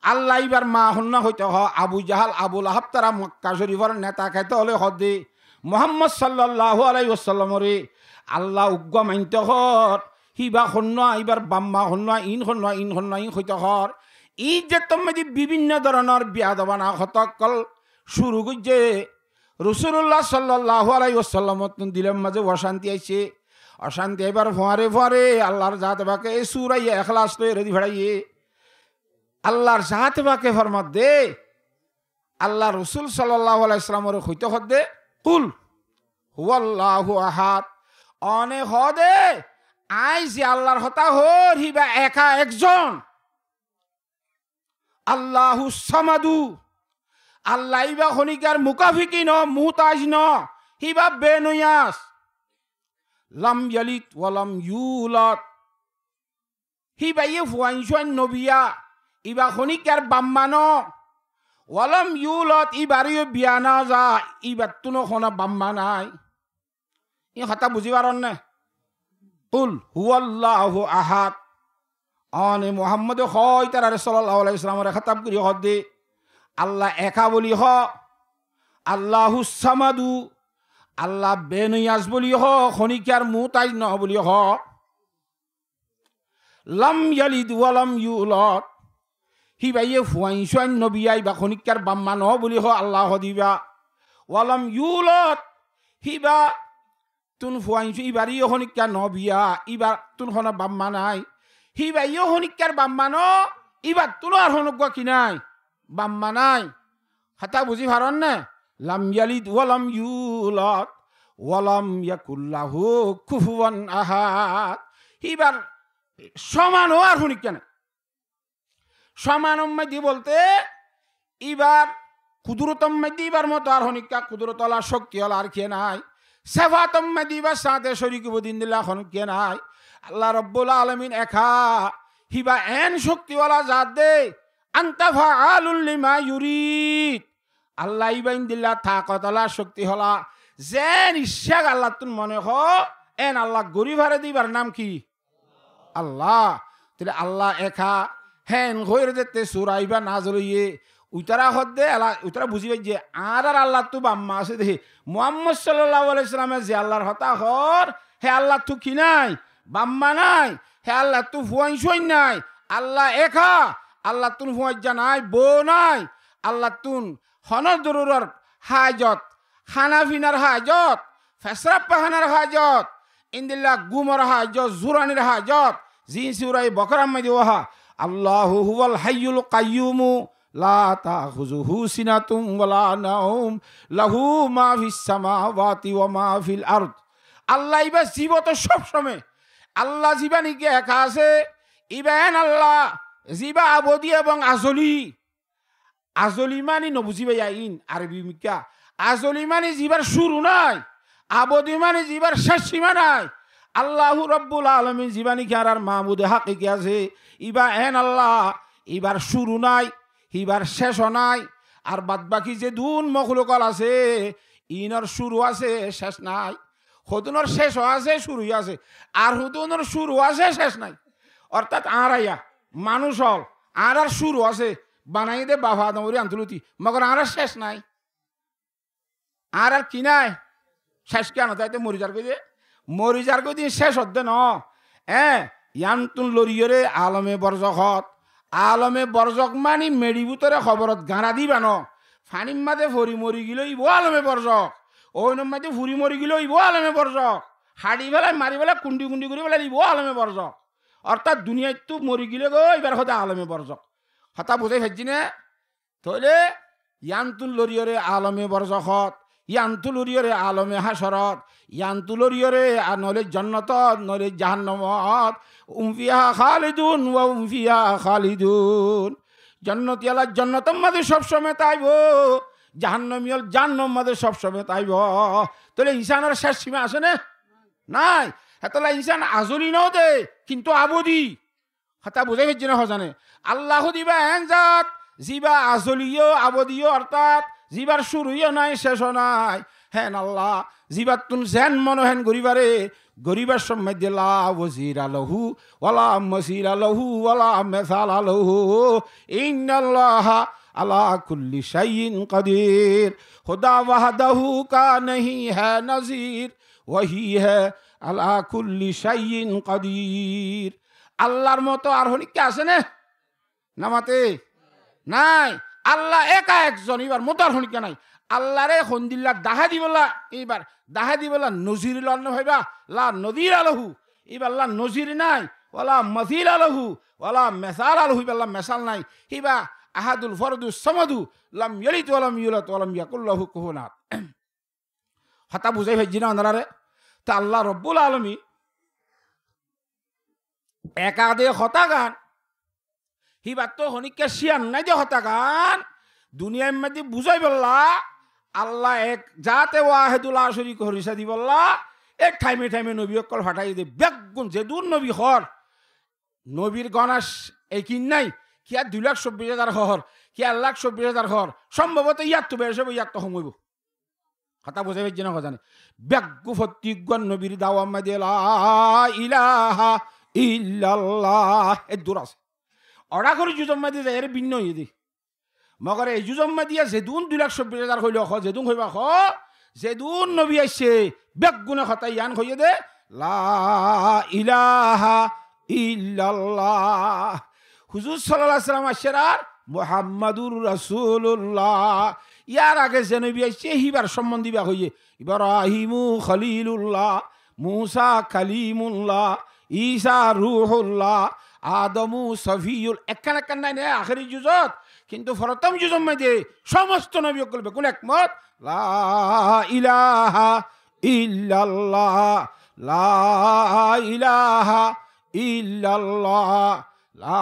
আল্লাহ এবার মা হন্না হইতে হ আবু জাহাল আবুল আহাব তারা মক্কা শরীফের নেতা খাইতে হলে হদে মোহাম্মদ সাল্লাল্লাহু আলাইহি ওয়াসাল্লামরে আল্লাহ উগ্র মানতে হর হিবা হন্না এবার বাম্মা হন্না ইন হইতে হর ই যে তুমি বিভিন্ন ধরনের বিয়াদবানা হতকল শুরু করছে রাসূলুল্লাহ সাল্লাল্লাহু আলাইহি ওয়াসাল্লাম দিলের মাঝে অশান্তি আইছে অশান্তি এবার ফোয়ারে আল্লাহর জাত বাকে সূরা ইখলাস লয়ে রেডি ভাড়াইয়ে আল্লাহর জাত বাকে ফরমাত দে আল্লাহ রাসূল সাল্লাল্লাহু আলাইহি ওয়াসাল্লামের হইতে হদে কুল হুয়াল্লাহু আহাদ অনে হদে আই যে আল্লাহর হতা হর হিবা একা একজন আল্লাহু সামাদু আল্লাহ ইবা খনিকার মুকাফিকি ন মুহতাজ ন হিবা বেনুয়াস লাম ইয়ালিদ ওয়ালাম ইউলাদ হিবা ইয়ে ফুয়াইন নবিয়া ইবা খনিকার বাম্মানো ওয়ালাম ইউলাদ ইবারিও বিয়ানা যা ইবা তুনো খনা বাম্মা নাই ই কথা বুঝি পারন না কুল হুয়াল্লাহু আহাদ অনে মুহাম্মদ হয় তারা সাল্লাল্লাহু আলাইহি ওয়াসাল্লামের খেতাব করি হদে আল্লাহ একা বলি হ আল্লাহু সামাদু আল্লাহ বেনুয়াস বলি হ খনিকার মুতাজ ন বলি হ লাম ইয়ালিদ ওয়ালাম ইউলাদ হিবাইয়ে ফুয়াইন নবিয়াই বা খনিকার বাম্মা ন বলি হ আল্লাহ দিবা ওয়ালাম ইউলাদ হিবা তুন ফুয়াইন ইবারি খনিকার নবিয়া ইবা তুন খনা বাম্মা নাই হিবাইয়ে খনিকার বাম্মা ন ইবা তুন আর হনক কি নাই বাম্মা নাই হাতা বুঝি পারন না লাম ইয়ালিদ ওয়ালাম ইউলাদ ওয়ালাম ইয়াকুল্লাহু কুফুয়ান আহাদ এবার সমান আর শুনি কেন সমান মাইদি বলতে এবার কুদরতম মাইদি এবার মতো আর হনিকা কুদরতলা শক্তি হল আর কে নাই সেফাতম মাইদি বা সাথে শরীক বদিন দিলা এখন কে নাই আল্লাহ রব্বুল আলামিন একা হিবা এন শক্তিওয়ালা জাত দে আনতা ফাআলুল লিমা ইউরিদ আল্লাহ ইবাইন দিল্লা তাকতলা শক্তি হলা যেন ইচ্ছা আল্লাহ তুন মনে হ এন আল্লাহ গরি ভারে দিবার নাম কি আল্লাহ তাহলে আল্লাহ একা হেন হইর যেতে সুরাইবা নাজরইয়ে উতারা হদে আল্লাহ উতারা বুঝিবে যে আর আল্লাহ তু বাম্মা আছে দেখি মুহাম্মদ সাল্লাল্লাহু আলাইহি সাল্লামের যে আল্লাহর হতা হর হে আল্লাহ তু কি নাই বাম্মা নাই হে আল্লাহ তু ফুয়াইন নাই আল্লাহ একা আল্লাহ তুন ফুয়াজ্জা নাই বউ নাই আল্লাহ তুন হনর দরুরর হাজত খানা ফিনার হাজত ফেসরাব পাহানার হাজত ইন্দিল্লা গুমর হাজত জুরানির হাজত জিনসি উরাই বকরাম মাই দিওহা আল্লাহু হুয়াল হাইয়ুল কাইয়্যুমু লা তাখুযুহু সিনাতুম ওয়ালা নাওম লাহু মা ফিস সামাওয়াতি ওয়া মা ফিল আরদ আল্লাহ ইবা জীবত সব সময় আল্লাহ জীবানিকে একা আছে ইবেন আল্লাহ জিবা আবদি এবং আজলি আজলি মানে নবুঝিবে আইন আরবি মিকা আজলি মানে জিবার শুরু নাই আবদি মানে জিবার শেষ সীমা নাই আল্লাহু রব্বুল আলামিন জীবানি কি আর মাহমুদে হাকিকি আছে ইবা এন আল্লাহ ইবার শুরু নাই ইবার শেষ নাই আর বাদ বাকি যে দুন মখলুকল আছে ইনর শুরু আছে শেষ নাই হুদুনর শেষ আছে শুরু আছে আর হুদুনর শুরু আছে শেষ নাই অর্থাৎ আরাইয়া মানুষ হল আর শুরু আছে বানাই দে বাবা দমরি আন্তলতি মগর আর শেষ নাই আর কি নাই শেষ কেন তাইতে মরিজার কই দিন শেষ হদ্দে ন ইয়ান্তুন লরিয়রে আলমে বরজক মানি মেডিবুতরে খবরত গাঁড়া দিবা ন ফানিম মাদে ফরি মরি গিল ইব আলমে বরজক ওই মাদে ফুরি মরি গিল ইব আলমে বরজক হাড়ি বেলায় মারি বেলা কুন্ডি করে বেলা ইব আলমে বরজক অর্থাৎ দুনিয়ায় তো মরি গিলে গো এবার হতে আলমে বরজক হতা বুঝাই ফেলছি না তাহলে ইয়ান্তুল লরিয়রে আলমে বরজখত ইয়ান্তুল লরিয়রে আলমে হাসরত ইয়ান্তুল লরিয়রে আর নলে জন্নতত নলে জাহান্নামত উমফিহা খালিদুন ওয়া উমফিহা খালিদুন জন্নতিয়ালা জন্নতম মাদে সব সময় তাইব জাহান্নামিয়াল জাহান্নাম মাদে সব সময় তাইব তাহলে ইনসানের শেষ সীমা আছে না নাই হেতলা ইনসান আজলি নাও দে কিন্তু আবদি হাতা বুঝাই ফেলছি না হজানে আল্লাহ দিবা এন জাত জিবা আজলিও আবদিও অর্থাৎ জিবার শুরুও নাই শেষও নাই হেন আল্লাহ জিবাতুন জেন মনো হেন গরিবারে গরিবার সম্মধ্যে লা ওয়াজির আলহু ওয়ালা মসির আলহু ওয়ালা মেসাল আলহু ইন্নাল্লাহ আলা কুল্লি শাইইন কাদির খুদা ওয়াহদাহু কা নহি হ্যায় নজির ওয়াহি হ্যায় আলা কুল্লি শাইইন কাদির। আল্লাহর মতো আর হনিকে আছে না নামাতে নাই, আল্লাহ একা একজন, এবার মতো আর হনিকে নাই। আল্লাহরে হন্দিল্লা দাহা দিবলা, এইবার দাহা দিবলা নজির লন্ন ভাইবা লা নদীর আলহু, এবার লা নজির নাই ওয়ালা মসির আলহু ওয়ালা মেসাল আলহু, এবার মেসাল নাই। হিবা আহাদুল ফরদু সমদু লাম ইয়ালিদ ওয়ালাম ইউলাদ ওয়ালাম ইয়াকুল লাহু কুফুওয়ান আহাদ। হতা বুঝাই ভাই জিনা আন্দারে তা আল্লাহ রব্বুল আলামিন একাদে হতা গান হিবার তো হনিকে শিয়ান নাই যে হতা গান দুনিয়ার মধ্যে বুঝাই বললা আল্লাহ এক যাতে ওয়াহেদুল আশরিক হরিসা দি বললা এক টাইমে টাইমে নবী অকল ফাটাই দে বেগুন যে দূর নবী হর নবীর গণাস এই কিন নাই কি আর 2,24,000 হর কি 1,24,000 হর সম্ভবত ইয়ার তো বেড়ে ইয়ার তো সমইব কথা বুঝাই পারছি না কথা নেই। বেগু ফতিগণ নবীর দাওয়া মধ্যে লা ইলাহা ইল্লাল্লাহ এ দূর আছে অড়া করে জুজম্মা দিয়ে যায় এর ভিন্ন হয়ে দি মগর এই জুজম্মা দিয়া যেদুন 2,24,000 হইল খ যেদুন হইবা খ যেদুন নবী আইছে বেগুনে কথা ইয়ান হইয়ে দে লা ইলাহা ইল্লাল্লাহ হুজুর সাল্লাল্লাহু আলাইহি ওয়াসাল্লাম আশরার মুহাম্মাদুর রাসূলুল্লাহ ইয়ার আগে যে নবী আইছে হিবার সম্বন্ধী বা হইয়ে ইব্রাহিমু খলিলুল্লাহ মুসা কালিমুল্লাহ ঈসা রূহুল্লাহ আদমু সফিউল একখান একখান নাই না আখেরি জুজত কিন্তু প্রথম জুজম মধ্যে সমস্ত নবী করবে কোন একমত লা ইলাহা ইল্লাল্লাহ লা ইলাহা ইল্লাল্লাহ লা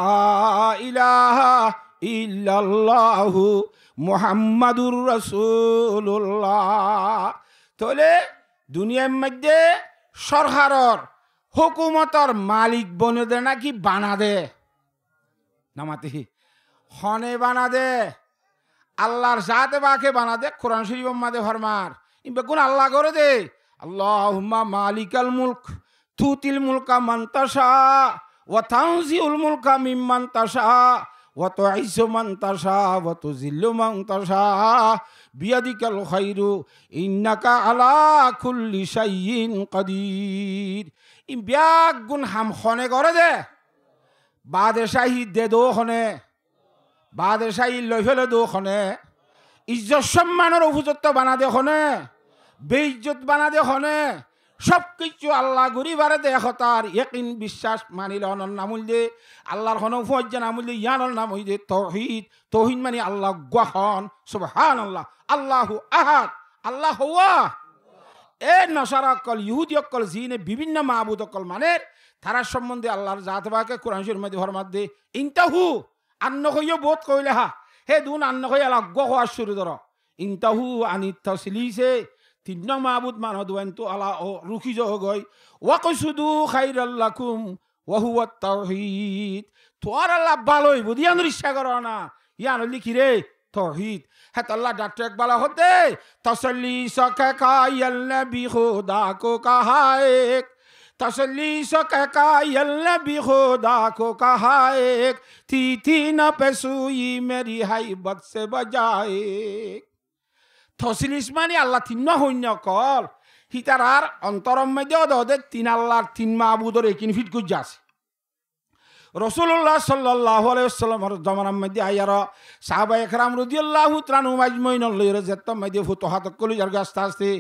ইলাহা ইল্লাল্লাহু মুহাম্মাদুর রাসূলুল্লাহ। তাহলে দুনিয়ার মধ্যে সরকারের হুকুমতর মালিক বনে দে নাকি বানা দে নামাতে হনে বানা দে আল্লাহর জাতে বাকে বানা দে কোরআন শরীফ মাদে ফরমার ইবে কোন আল্লাহ করে দে আল্লাহুম্মা মালিকাল মুলক তুতিল মুলকা মান তাশা ওয়া তানজিউল মুলকা মিম্মান তাশা ওয়া তুইজ্জু মান তাশা ওয়া তুযিল্লু মান তাশা বিয়াদিকাল খায়রু ইন্নাকা আলা কুল্লি শাইইন কাদির। ইম ব্যাগ গুণ হাম খনে করে দে বাদশাহী দে দো খনে বাদশাহী লই ফেলে দো খনে ইজ্জত সম্মানের উপযুক্ত বানা দে খনে বেইজ্জত বানা দে খনে সব কিছু আল্লাহ গুরি বারে দে হতার ইয়াকিন বিশ্বাস মানিল অনন নামুল দে আল্লাহর হন ফজ্জা নামুল দে ইয়ানর নাম হই দে তাওহীদ তাওহীদ মানে আল্লাহ গহন সুবহানাল্লাহ আল্লাহু আহাদ আল্লাহ হুয়া এ নসারা অকল ইহুদি অকল জিনে বিভিন্ন মাহবুদ অকল মানে তারা সম্বন্ধে আল্লাহর জাত বাকে কোরআন শরীফের মধ্যে ফরমাত দে ইনতাহু আন্ন কইও বোধ কইলে হা হে দুন আন্ন কই আল্লাহ গহওয়া শুরু ধর ইনতাহু আনিত তাসলিসে তিন মাহবুদ মানো দুয়েন তো আল্লাহ ও রুখি যো গই ওয়াকসুদু খাইরাল লাকুম ওয়া হুয়া তাওহীদ তোর আল্লাহ ভালোই বুদিয়ান রিশা করো না ইয়ান লিখি রে তাওহীদ है तो अल्लाह डॉक्टर इकबाल होते तसल्ली सके कायल नबी खुदा को कहा एक तसल्ली सके कायल नबी खुदा को कहा एक थी न पेसुई मेरी हाइबत से बजाए तसलिस माने अल्लाह तीन हन्य कल हितारार अंतरम मध्य दे तीन अल्लाह तीन माबुदर एकिन फिट गुजास রাসূলুল্লাহ সাল্লাল্লাহু আলাইহি ওয়াসাল্লামের জামানার মধ্যে আয়ারা সাহাবায়ে কেরাম রাদিয়াল্লাহু তাআলা আজমাইন লইরে যেতম মধ্যে ফুতুহাত কলি জারগা আস্তে আস্তে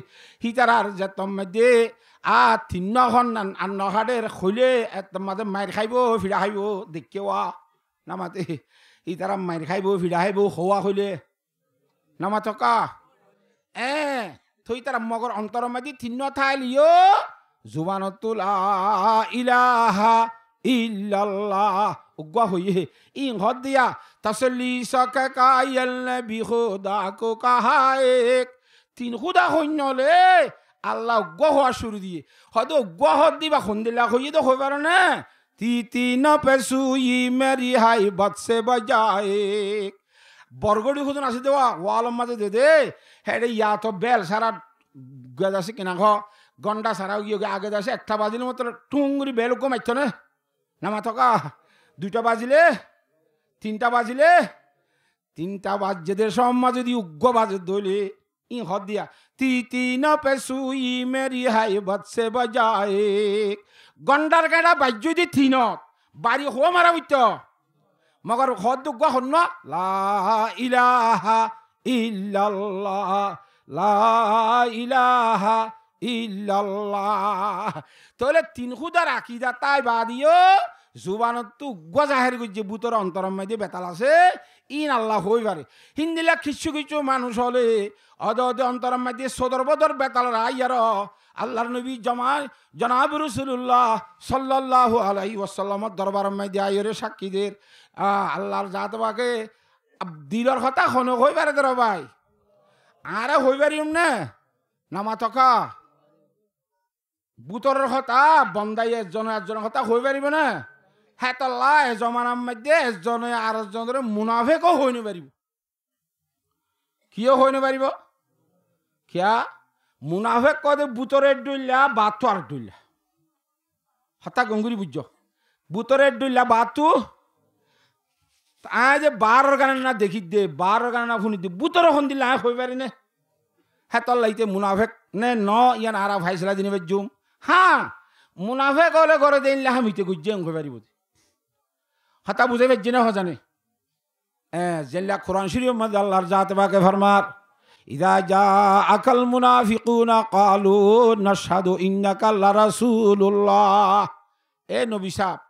হিতারার যেতম মধ্যে আ তিন হন আন্নহাদের খইলে একদম মাঝে মাইর খাইবো ফিরা খাইবো দেখকেওয়া নামাতে হিতারা মাইর খাইবো ফিরা খাইবো হওয়া হইলে নামাতকা থই তারা মগর অন্তর মধ্যে তিন থাইলিও জুবানতুল ইলাহা ইল্লাল্লাহ উগ্গা হইয়ে ইন হদ দিয়া তাসল্লি সাকা কায়াল নবী খুদা কো কাহা এক তিন খুদা হইনলে আল্লাহ উগ্গা হওয়া শুরু দিয়ে হয়তো উগ্গা হদ দিবা খুন্দিলা হইয়ে তো হই পারো না তিন পেসুই মেরি হাই বৎসে বজায়ে বরগড়ি খুদন আসি দেওয়া ওয়ালম মাঝে দে দে হেডে ইয়া তো বেল সারা গিয়ে যাচ্ছে কিনা গন্ডা ছাড়াও গিয়ে আগে যাচ্ছে 1টা বাজিলে মতো টুঙ্গুরি বেলুকো মারছ না নামা থকা 2টা বাজিলে 3টা বাজিলে 3টা বাজেদের সম্মা যদি উগ্র বাজে দইলে ই হদ দিয়া তিন পেসুই মেরি হাই বৎসে বজায় গন্ডার গাড়া বাজ্য যদি 3ত বাড়ি হো মারা হইত মগর হদ দুগ্গ হন্ন লা ইলাহা ইল্লাল্লাহ লা ইলাহা ইল্লাল্লাহ তাহলে 3 খুদার আকিদা তাই বাদিও জুবানত তো উগ্র জাহের গুজে বুতর অন্তরম মধ্যে বেতাল আছে ইন আল্লাহ হই পারে হিন্দিলা কিছু কিছু মানুষ হলে অদে অন্তরম মধ্যে সদর বদর বেতাল রাইয়ার আল্লাহর নবী জনাব রাসূলুল্লাহ সাল্লাল্লাহু আলাইহি ওয়াসাল্লামের দরবারের মধ্যে আইরে সাক্ষীদের আল্লাহর জাতবাকে দিলর কথা হনো হই পারে দর ভাই আরে হই পারিম না নামা থকা বুতরের কথা বন্দাই একজনের কথা হই পারিবে না হ্যাঁ তল্লা জমানার মধ্যে একজনে আর একজনের মুনাফেকও হই না পারিব কিয় হই না পারিব কিয়া মুনাফেক কদে বুতরের ডুইলা বাতু আর ডুইলা হতা গঙ্গুরি বুঝছ বুতরের ডুইলা বাতু আজ 12 গানে না দেখি দে 12 গানে না শুনি দে বুতর হন দিলে হই পারি না হ্যাঁ তল্লাইতে মুনাফেক নে ন ইয়ান আরা ভাইসলা দিনে বেজুম হ্যাঁ মুনাফেক হলে ঘরে দিনলে হামিতে গুজ্জে হই পারিব হতা বুঝে বেজে না জানে জেলা কোরআন শরীফের মধ্যে আল্লাহর জাত বাকে ফরমার ইদা জাআকাল মুনাফিকুনা ক্বালু নাশহাদু ইন্নাকা লারাসূলুল্লাহ এ নবী সাহেব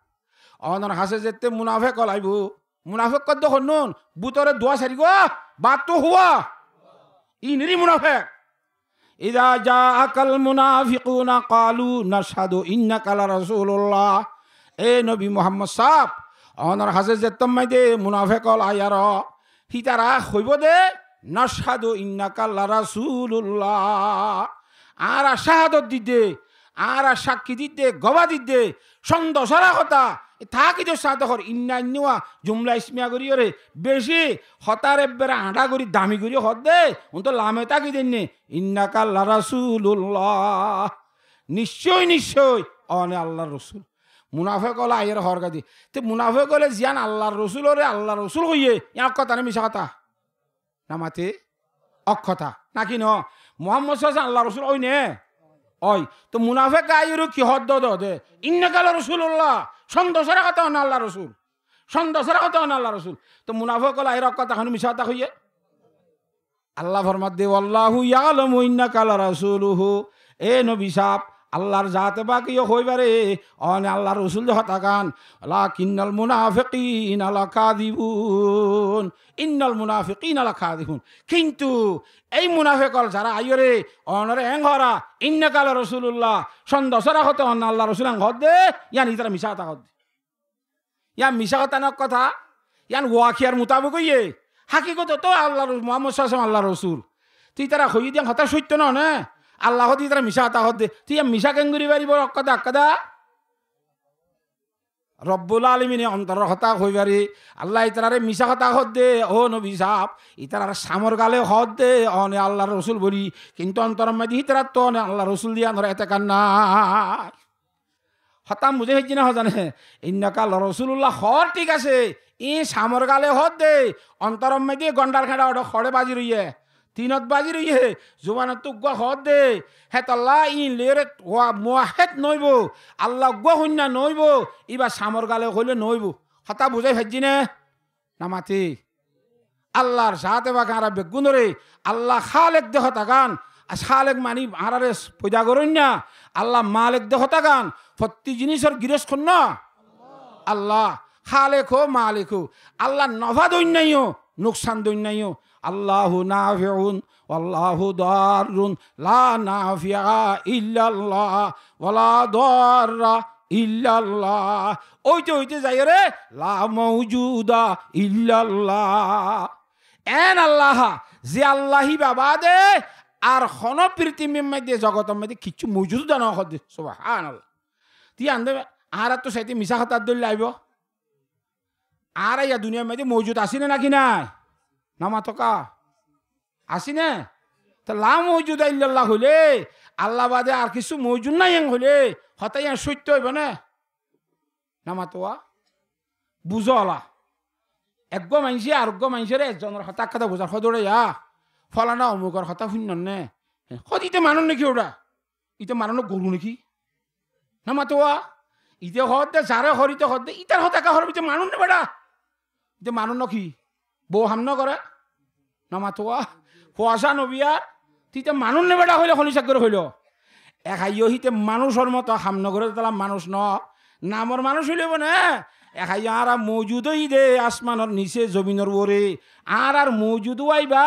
অনর হাসে যেতে মুনাফিক লাইব মুনাফিক কদ হনুন বুতরে দোয়া সারি গো বাত তো হুয়া ইনরি মুনাফিক ইদা জাআকাল মুনাফিকুনা ক্বালু নাশহাদু ইন্নাকা লারাসূলুল্লাহ এ নবী মুহাম্মদ সাহেব অনর হাসে যেতে মাইদে মুনাফিক আয়ার হিতারা হইব দে নাশহাদু ইন্নাকা লারাসূলুল্লাহ আর শাহাদত দিতে আর সাক্ষী দিতে গবা দিতে সন্দসরা কথা থাকি তো সাদর ইন্না ইন্নুয়া জুমলা ইসমিয়া করিও বেশি হতারে বেড়া আঁটা করি দামি করি হত দে উন তো লামে তাকি দেননি ইন্নাকা লারাসূলুল্লাহ নিশ্চয় নিশ্চয় অনে আল্লাহর রসুল মুনাফেক হলে আয়ের হরকা দি তো মুনাফেক হলে জিয়ান আল্লাহর রসুল ওরে আল্লাহর রসুল হইয়ে ইয়ার কথা না মিশা কথা নামাতে অক্ষতা নাকি ন মোহাম্মদ সাল্লাল্লাহু আল্লাহ রসুল ওই নে ওই তো মুনাফেক আইরু কি হদ দে ইন্নাকা রাসূলুল্লাহ সন্দসরা কথা না আল্লাহ রসুল সন্দসরা কথা না আল্লাহ রসুল তো মুনাফেক হলে আইর কথা হন মিশা কথা হইয়ে আল্লাহ ফরমাত দে আল্লাহু ইয়ালামু ইন্নাকা রাসূলুহু এ নবী সাহেব আল্লাহর জাতে বাকি হইবারে অনে আল্লাহ রসুল হতাকান লাকিন্নাল মুনাফিকিনা লাকাযিবুন ইন্নাল মুনাফিকিনা লাকাযিবুন কিন্তু এই মুনাফিকল যারা আইরে অনরে এংহরা ইন্নাকা রাসূলুল্লাহ সন্দসরা হতে অন আল্লাহ রসুল হদ দে ইয়ান ইতারা মিশা কথা হদ ইয়া মিশা কথা না কথা ইয়ান ওয়াকিয়ার মুতাবিক হইয়ে হাকিকত তো আল্লাহ মুহাম্মদ সাল্লাল্লাহু আলাইহি আল্লাহ রসুল তুই তারা হই দিয়া হতা সত্য না আল্লাহ দি তারা মিশা হতা হদ দে তুই মিশা কেঙ্গুরি বাড়িব অক্কাদা আক্কাদা রব্বুল আলমিনে অন্তর হতা হই পারি আল্লাহ ইতারে মিশা হতা হদ দে ও নবী সাহেব ইতার সামর গালে হদ দে অনে আল্লাহ রসুল বলি কিন্তু অন্তর মাঝে ইতার তো অনে আল্লাহ রসুল দিয়া ধরে এতে কান্না হতাম বুঝে হয়েছি না জানে ইন্নাকা রাসূলুল্লাহ হর ঠিক আছে ই সামর গালে হদ দে অন্তর মাঝে গন্ডার খেড়া ওটা খড়ে বাজি রইয়ে 3ত বাজি রইয়ে জুবানত তো গুয়া হদ দে হে আল্লাহ ইন লেরে মুয়াহিদ নইব আল্লাহ গুয়া হইনা নইব ইবা সামর গালে হইলে নইব হতা বুঝাই ভাজি না নামাতি আল্লাহর সাথে বা কারা বেগুনরে আল্লাহ খালেক দেহ তাগান খালেক মানি আরারে পয়দা করুন না আল্লাহ মালিক দেহ তাগান প্রতি জিনিসের গিরস খুন না আল্লাহ খালেক হো মালিক হো আল্লাহ নফা দইন নাইও নুকসান দইন নাইও আল্লাহু নাফিউন ওয়াল্লাহু দারুন লা নাফিয়া ইল্লাল্লাহ ওয়ালা দাররা ইল্লাল্লাহ ওইতে যাই রে লা মাওজুদা ইল্লাল্লাহ এন আল্লাহ যে আল্লাহি বাবা দে আর হন পৃথিবীর মধ্যে জগতের মধ্যে কিছু মজুদ না হদ সুবহানাল্লাহ তুই আনবে আর তো সাইতে মিশা খাতার দল লাইব আর ইয়া দুনিয়ার মধ্যে মজুদ আসিনে নাকি নাই নামা থকা আসিনে তা লা মৌজুদ ইল্লাল্লাহ হইলে আল্লাহ বাদে আর কিছু মৌজুদ নাই হইলে হতাই সত্য হইব না নামাতোয়া বুঝলা একগ মানুষে আরোগ্য মানুষের একজনের হতা কথা বোঝার সদরে ফলানা অমুকর হতা শূন্য নে সদিতে মানুষ নাকি ওরা ইতে মানুষ গরু নাকি নামাতোয়া ইতে হতে যারে হরিতে হতে ইটার হতাকা হরবিতে মানুষ নে বেড়া ইতে মানুষ নাকি বউ হামন করে নামাতোয়া ফুয়াশা নবিয়ার তিতে মানুষ নে বেড়া হইলে খনিসাক করে হইল একাইও হিতে মানুষের মতো হামনগরে তালা মানুষ ন নামর মানুষ হইলেব না একাই আর মৌজুদই দে আসমানের নিচে জমিনের ওরে আর মৌজুদও আইবা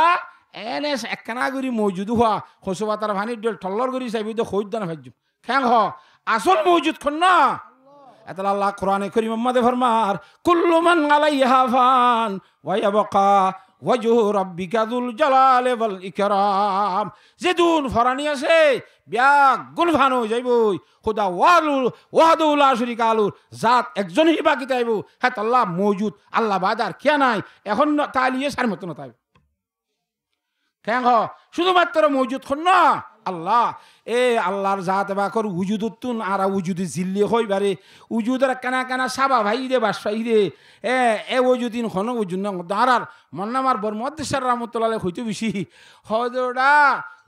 এনে একখানা করি মৌজুদো হওয়া খসবা তার ভানির ডেল ঠল্লর করি চাইবি তো হইদান ভাজ্য খ্যাং হ আসল মৌজুদ খন না এতলা আল্লাহ কোরআনে করিম মোহাম্মদে ফরমার কুল্লু মান আলাইহা ফান ওয়া ইয়াবকা ওয়াজহু রাব্বিকা যুল জালালি ওয়াল ইকরাম যেদুন ফরানি আছে ব্যাগ গুলফান হয়ে যাইবই খুদা ওয়াহাদু লা শারীকা লাহু জাত একজনই বাকি তাইব হ্যাঁ আল্লাহ মৌজুদ আল্লাহ বাদার কে নাই এখন তালিয়ে সার মতো না তাই কেন শুধুমাত্র মৌজুদ খন না আল্লাহ এ আল্লাহর জাত বাকর উজুদুতুন আর উজুদি জিল্লি হই বারে উজুদের কানা কানা সাবা ভাই দে বাসাই দে এ ওজুদিন খন উজুন দাঁড়ার মন্নামার বরমদ্দেশ্বর রহমতুল্লাহ হইতে বেশি হদা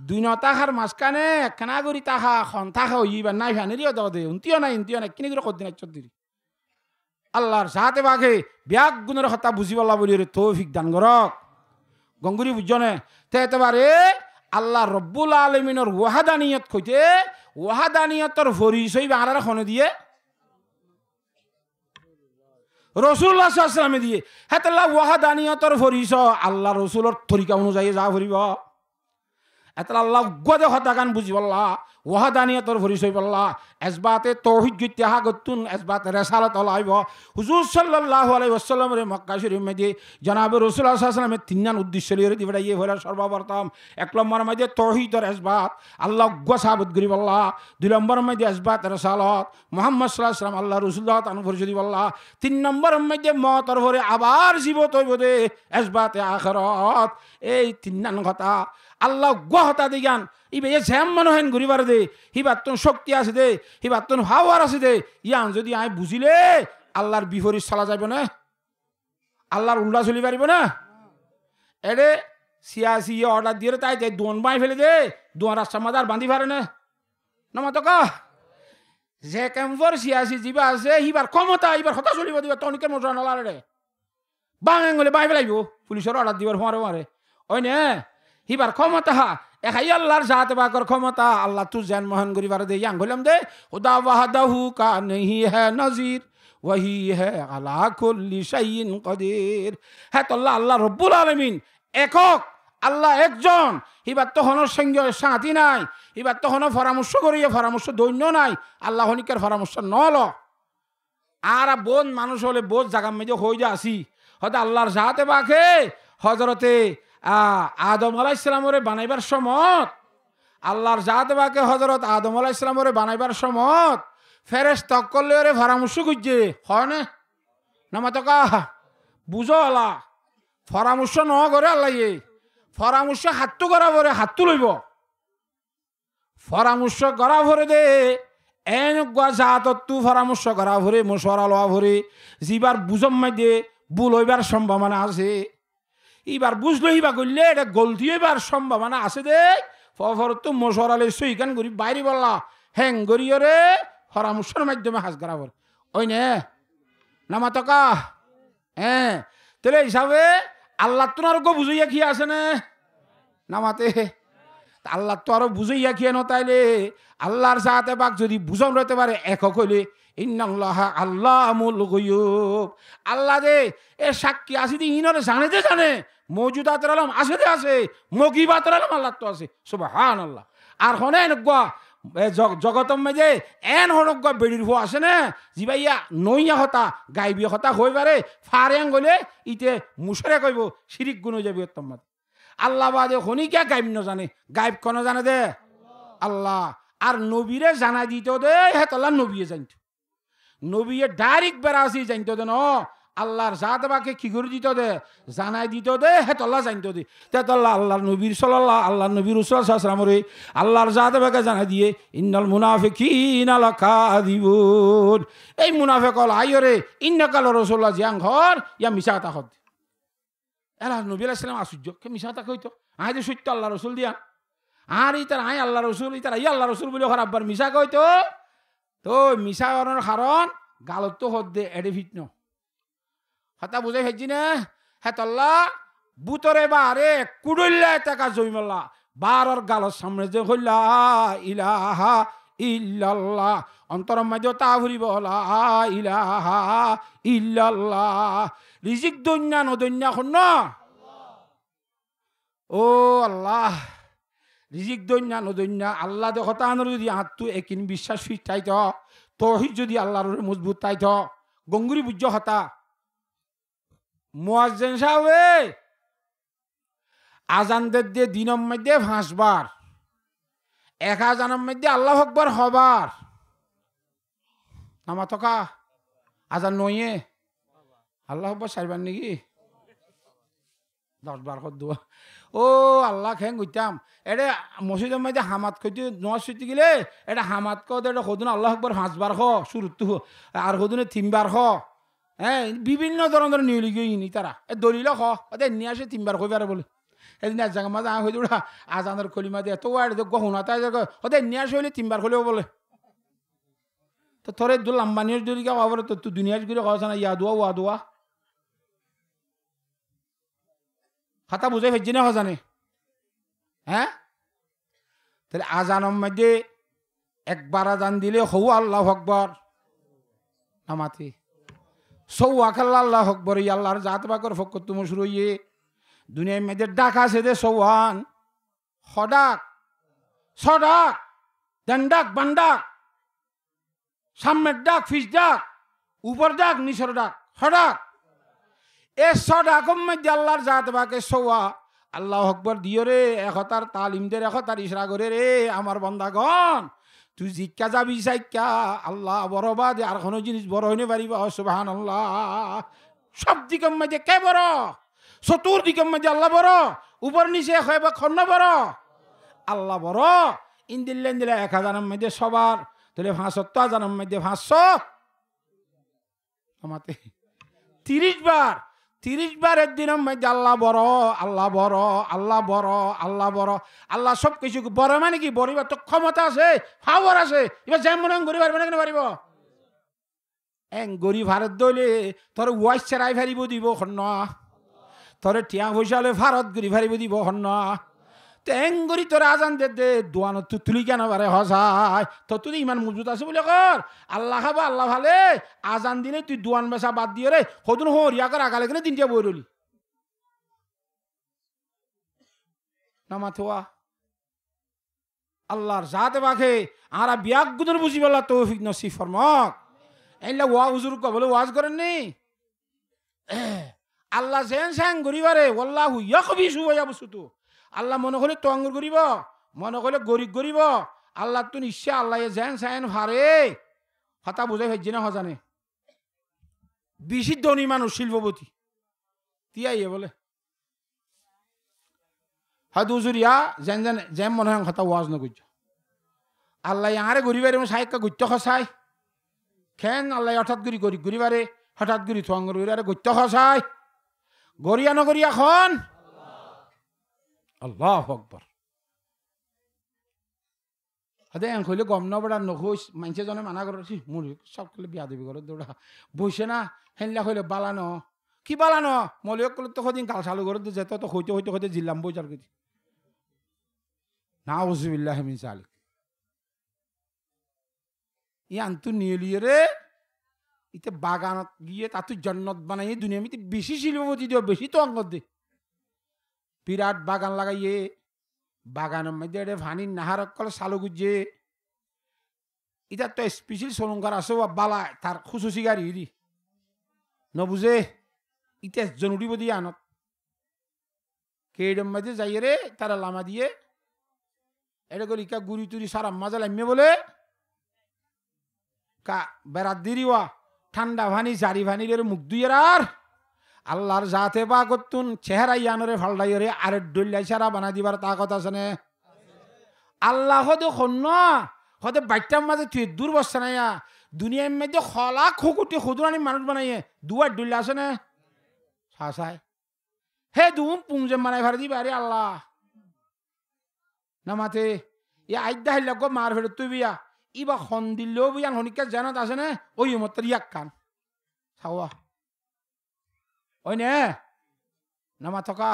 দুই নতাহার মাঝখানে কানা করি তাহা খন তাহা হইবা নাই ফ্যানেরও দাও দে উন্তিও নাই কিনে করে কদিন চৌধুরী আল্লাহর জাতে বাঘে ব্যাগ গুণের হতা বুঝিবাল্লা বলি রে তৌফিক দান করক গঙ্গুরি বুঝনে তে এতেবারে আল্লাহ রব্বুল আলমিনের ওয়াহাদানিয়ত কইতে ওয়াহাদানিয়তর পরিচয় আর খনে দিয়ে রসুল্লাহ সাল্লাল্লাহু আলাইহি ওয়াসাল্লামে দিয়ে হেতলা ওয়াহাদানিয়তর পরিচয় আল্লাহ রসুলের তরিকা অনুযায়ী যা করিব এতলা আল্লাহ গদে হতাগান বুঝিবাল্লা ওয়াহাদানিয়তর পরিচয় বললা এসবাতে তৌহিদ গিত্যাহা গতুন এসবাতে রেসালাত আলাইব হুজুর সাল্লাল্লাহু আলাইহি ওয়াসাল্লামের মক্কা শরীফ মধ্যে জনাব রাসূলুল্লাহ সাল্লাল্লাহু আলাইহি ওয়াসাল্লামের তিনজন উদ্দেশ্য লিয়ে দিবড়া ইয়ে হলো সর্বপ্রথম এক নম্বর মধ্যে তৌহিদর এসবাত আল্লাহ গো সাবিত করি বললা দুই নম্বর মধ্যে এসবাত রেসালাত মুহাম্মদ সাল্লাল্লাহু আলাইহি ওয়াসাল্লাম আল্লাহ রাসূলুল্লাহ তাআলা পরিচয় দি বললা তিন নম্বর মধ্যে মওতের পরে আবার জীবত হইব দে এসবাতে আখিরাত এই তিনজন কথা আল্লাহ গো হতা দিগান ইবে ঝ্যাম মানুহেন ঘুরিবার দে হিবাত্তন শক্তি আছে দে হিবাত্তন হাওয়ার আছে দে ইয়ান যদি আই বুঝিলে আল্লাহর বিপরীত চলা যাবে না আল্লাহর উল্টা চলি পারিব না এরে সিয়াসি অর্ডার দিয়ে তাই তাই দোন বাই ফেলে দে দোন রাস্তার মাদার বান্ধি পারে না নমাতক যে কেম্পর সিয়াসি যিবা আছে হিবার ক্ষমতা এবার হতা চলিব দিবা তনিকের মজা নলারে রে বাঙালি বাই ফেলাইব পুলিশের অর্ডার দিবার মারে মারে ওই নে হিবার ক্ষমতা একাই আল্লাহর জাত বাকর ক্ষমতা আল্লাহ তু জান মহান গরিবার দে ইয়াং বললাম দে খুদা ওয়াহদাহু কা নেহি হ্যায় নজির ওয়াহি হ্যায় আলা কুল্লি শাইইন কাদির হ্যাঁ আল্লাহ আল্লাহ রব্বুল আলামিন একক আল্লাহ একজন হিবার তো হন সঙ্গে সাথী নাই হিবার তো হন পরামর্শ করিয়ে পরামর্শ দৈন্য নাই আল্লাহ হনিকার পরামর্শ নল আর বোন মানুষ হলে বোধ জাগার মেজে হয়ে যা আসি হয়তো আল্লাহর জাতে বাকে হজরতে আদম আলাইহিস সালামরে বানাইবার সমত আল্লাহর জাত বাকে হযরত আদম আলাইহিস সালামরে বানাইবার সমত ফেরেশতা কল্লেরে পরামর্শ কইছে হয় না নামাতকা বুঝো আল্লাহ পরামর্শ ন করে আল্লাহ পরামর্শ হাতটো করা ভরে হাতটো লইব পরামর্শ করা ভরে দে এনেকুৱা জাতত তু পরামর্শ করা ভরে মশওয়ারা লওয়া ভরে জিবার বুঝম মাইদে ভুল হইবার সম্ভাবনা আছে এবার বুঝলো ইবা করলে এটা গলতি এবার সম্ভাবনা আছে দে ফর তো মশরালে সইকান করি বাইরে বললা হ্যাং গরিয়রে পরামর্শের মাধ্যমে হাজ করাবর ওই নে নামাতকা হ্যাঁ তাহলে হিসাবে আল্লাহ তো আরো বুঝাইয়া কি আছে না নামাতে আল্লাহ তো আরো বুঝাইয়া কি ন তাইলে আল্লাহর সাথে বাক যদি বুঝন রইতে পারে একক হইলে ইন্নাল্লাহ আল্লামুল গুয়ুব আল্লাহ দে এ সাক্ষী আসি দি ইনরে জানে যে জানে মৌজুদাতের আলম আছে দে আছে মগিবাতের আলম আল্লাহ তো আছে সুবহানাল্লাহ আর হনে এনেকুৱা জগতম মেজে এন হনক বেড়ির হো আছে না জিবাইয়া নইয়া হতা গাইবীয় হতা হই পারে ফারেং গলে ইতে মুশরে কইব শিরিক গুণ যাবি তোমার আল্লাহ বাদে হনিকা গাইব ন জানে গাইব কোন জানে দে আল্লাহ আর নবীরে জানা দিত দে হেতলা নবীয়ে জানত নবীয়ে ডাইরেক্ট বেরাসি জানত দে ন আল্লাহর জাত বাকে কি করে দিত দে জানাই দিত দে হেতল্লা জানিত দে তেতল্লা আল্লাহর নবীর সাল্লাল্লাহু আল্লাহর নবীর রাসূল সাল্লাল্লাহু আলাইহি ওয়াসাল্লাম রে আল্লাহর জাত বাকে জানাই দিয়ে ইন্নাল মুনাফিকিনা লাকাযিবুন এই মুনাফিক হল আইরে ইন্নাকা রাসূলুল্লাহ জিয়াং ঘর ইয়া মিছা কথা হদ এলা নবী আলাইহিস সালাম আশ্চর্য কে মিছা কথা কইতো আই যে সত্য আল্লাহ রাসূল দিয়া আর ইতার আই আল্লাহ রাসূল ইতার আই আল্লাহ রাসূল বলে খারাপবার মিছা কইতো তো মিছা করার কারণ গালত তো হদ দে এডে ফিটনো হতা বুঝাই ফেলছি না হেতল্লা বুতরে বারে কুড়ল্লা টাকা জমিমাল্লা বারর গালর সামনে যে হইলা ইলাহা ইল্লাল্লাহ অন্তরম মাঝে তা ফুরিব লা ইলাহা ইল্লাল্লাহ রিজিক দন্যা নদন্যা হন ও আল্লাহ রিজিক দন্যা নদন্যা আল্লাহ দেখতা আনর যদি আত্মু একিন বিশ্বাস ফিট তাইত তহিদ যদি আল্লাহর মজবুত তাইত গঙ্গুরি বুঝ হতা মুয়াজ্জিন সাহেব আজানদের দিয়ে দিনের মধ্যে 5 বার এক আজানের মধ্যে আল্লাহু আকবার হবার নামা তকা আজান নয়ে আল্লাহু আকবার 4 বার নাকি 10 বার কর দোয়া ও আল্লাহ খেং গইতাম এটা মসজিদের মধ্যে হামাত কইতে নয় সুতি গেলে এটা হামাত কদ এটা হদুন আল্লাহু আকবার 5 বার খ শুরুতে আর হদুনে 3 বার খ হ্যাঁ বিভিন্ন ধরনের নিয়লি গিয়ে তারা দলিল খ ওদের নিয়ে আসে 3 বার কইবার বলে এদিন এক জায়গা মাঝে হয়ে ওরা আজানের কলিমা দিয়ে তো গহনা তাই ওদের নিয়ে আসে হইলে 3 বার হলেও বলে তো তোরে দু লাম্বানির যদি আবার তো তুই দুনিয়ার ঘুরে কথা না ইয়াদুয়া ওয়াদুয়া খাতা বুঝে ফেলছি না জানে হ্যাঁ তাহলে আজানের মধ্যে একবার আজান দিলে হৌ আল্লাহু আকবার নামাতি সৌয়াখাল্লা আল্লাহু আকবার আল্লাহর জাত বাকর ফকর তুমি শুরু ইয়ে দুনিয়ার মধ্যে ডাক আছে দে সৌয়ান হডাক সডাক দেনডাক বান্ডাক সামনের ডাক ফিস ডাক উপর ডাক নিচের ডাক হডাক এ সডাকম মধ্যে আল্লাহর জাত বাকে সৌয়া আল্লাহু আকবার দিও রে একতার তালিমদের একতার ইশরা করে রে আমার বান্দাগণ তুই জিজ্ঞা যাবি সাইকা আল্লাহ বড় বাদে আর কোনো জিনিস বড় হইতে পারিবা সুবহানাল্লাহ সব দিকের মধ্যে কে বড় চতুর্দিকের মধ্যে আল্লাহ বড় উপর নিচে হইবা খন্ন বড় আল্লাহ বড় ইন্দিল্লেন দিলে 1000 মধ্যে সবার তাহলে 500 মধ্যে 500 আমাতে 30 বার একদিনের মধ্যে আল্লাহ বড় আল্লাহ বড় আল্লাহ বড় আল্লাহ বড় আল্লাহ সব কিছু বড় মানে কি বড়িবার তো ক্ষমতা আছে পাওয়ার আছে এবার যেমন মনে গরিব পারবে না কেন পারিব গরিব ভারত দইলে তোর ওয়াইস চেরাই ফারিব দিব হন্ন তোর টিয়া পয়সা হলে ভারত গরিব ফারিব দিব হন্ন তেঙ্গরি তোর আজান দে দোয়ানো তুলি কেন বারে হসায় তো তুই ইমান মজবুত আছে বলে কর আল্লাহ খাবা আল্লাহ ভালে আজান দিলে তুই দোয়ান বেসা বাদ দিয়ে রে হতুন হরিয়া কর আগালে কিনে 3টা বই রলি নামাথোয়া আল্লাহর জাতে বাখে আরা বিয়াক গুদর বুঝি বলা তৌফিক নসিব ফরমাক এইলা ওয়া হুজুর কো বলে ওয়াজ করেন নি আল্লাহ জেন সাং গরিবারে ওয়াল্লাহু ইয়াকবিসু ওয়া ইয়াবসুতু আল্লাহ মনে হলে তো আঙ্গুর করিব মনে হলে গরিব করিব আল্লাহ তো নিশ্চয় আল্লাহ জেন সাইন ভারে হতা বুঝে ফেলছি না হজানে বেশি ধনী মানুষ শিল্পপতি তিয়াইয়ে বলে হয়তো হুজুরিয়া যেন যেন যেন মনে হয় হতা ওয়াজ না করছ আল্লাহ আরে গরিবারে সাহিক্য গত্য খসাই খেন আল্লাহ হঠাৎ গরি গরিব গরিবারে হঠাৎ গরি তো আঙ্গুর গরিবারে গত্য খসাই গরিয়া নগরিয়া খন আল্লাহু আকবার আদে আং কইলে গম না বড়া নখোস মানছে জনে মানা করছি মুর সব কলে বিয়া দিবি করে দৌড়া বসে না হেনলা কইলে বালানো কি বালানো মলিয়ক কলে তো কদিন গাল চালু করে যেত তো হইতে হইতে হইতে জিল্লাম বইচার গতি নাউযুবিল্লাহি মিন যালিক ই আন্তু নিলিয়ে রে ইতে বাগানত গিয়ে তাতু জান্নাত বানাই দুনিয়া মিতে বেশি শিল্পপতি দিও বেশি তো অঙ্গ দে বিরাট বাগান লাগাইয়ে বাগানের মধ্যে ভানি নাহার কল চালু গুজে এটা তো স্পেশাল সলঙ্কার আছে বালা তার খুশুসি গাড়ি দি নবুঝে ইতে জনুরিব দিয়ে আনত কেডম মধ্যে যাইয়ে রে তারা লামা দিয়ে এটা করে ইকা গুড়ি টুরি সারা মাজা লামিয়ে বলে কা বেড়াত দিরিওয়া ঠান্ডা পানি জারি পানির মুখ দুইয়ের আর আল্লাহর জাতে বা করতুন চেহারা ইয়ানরে ফালডাইরে আর ডল্লাই সারা বানা দিবার তাকত আছে নে আল্লাহ হদে খন্ন হদে বাইটার মাঝে তুই দূর বসছে না দুনিয়ার মধ্যে খলা খুকুটি খুদুরানি মানুষ বানাইয়ে দুয়ার ডল্লা আছে না সাসায় হে দুম পুংজে মানাই ভারে দিবা আরে আল্লাহ নামাতে ইয়া আইদা হইলা গো মার ফেরত তুই বিয়া ইবা খন দিলেও বিয়ান হনিকা জানাত আছে না ওই মত ইয়াক কান সাওয়া ওই নে নামা থকা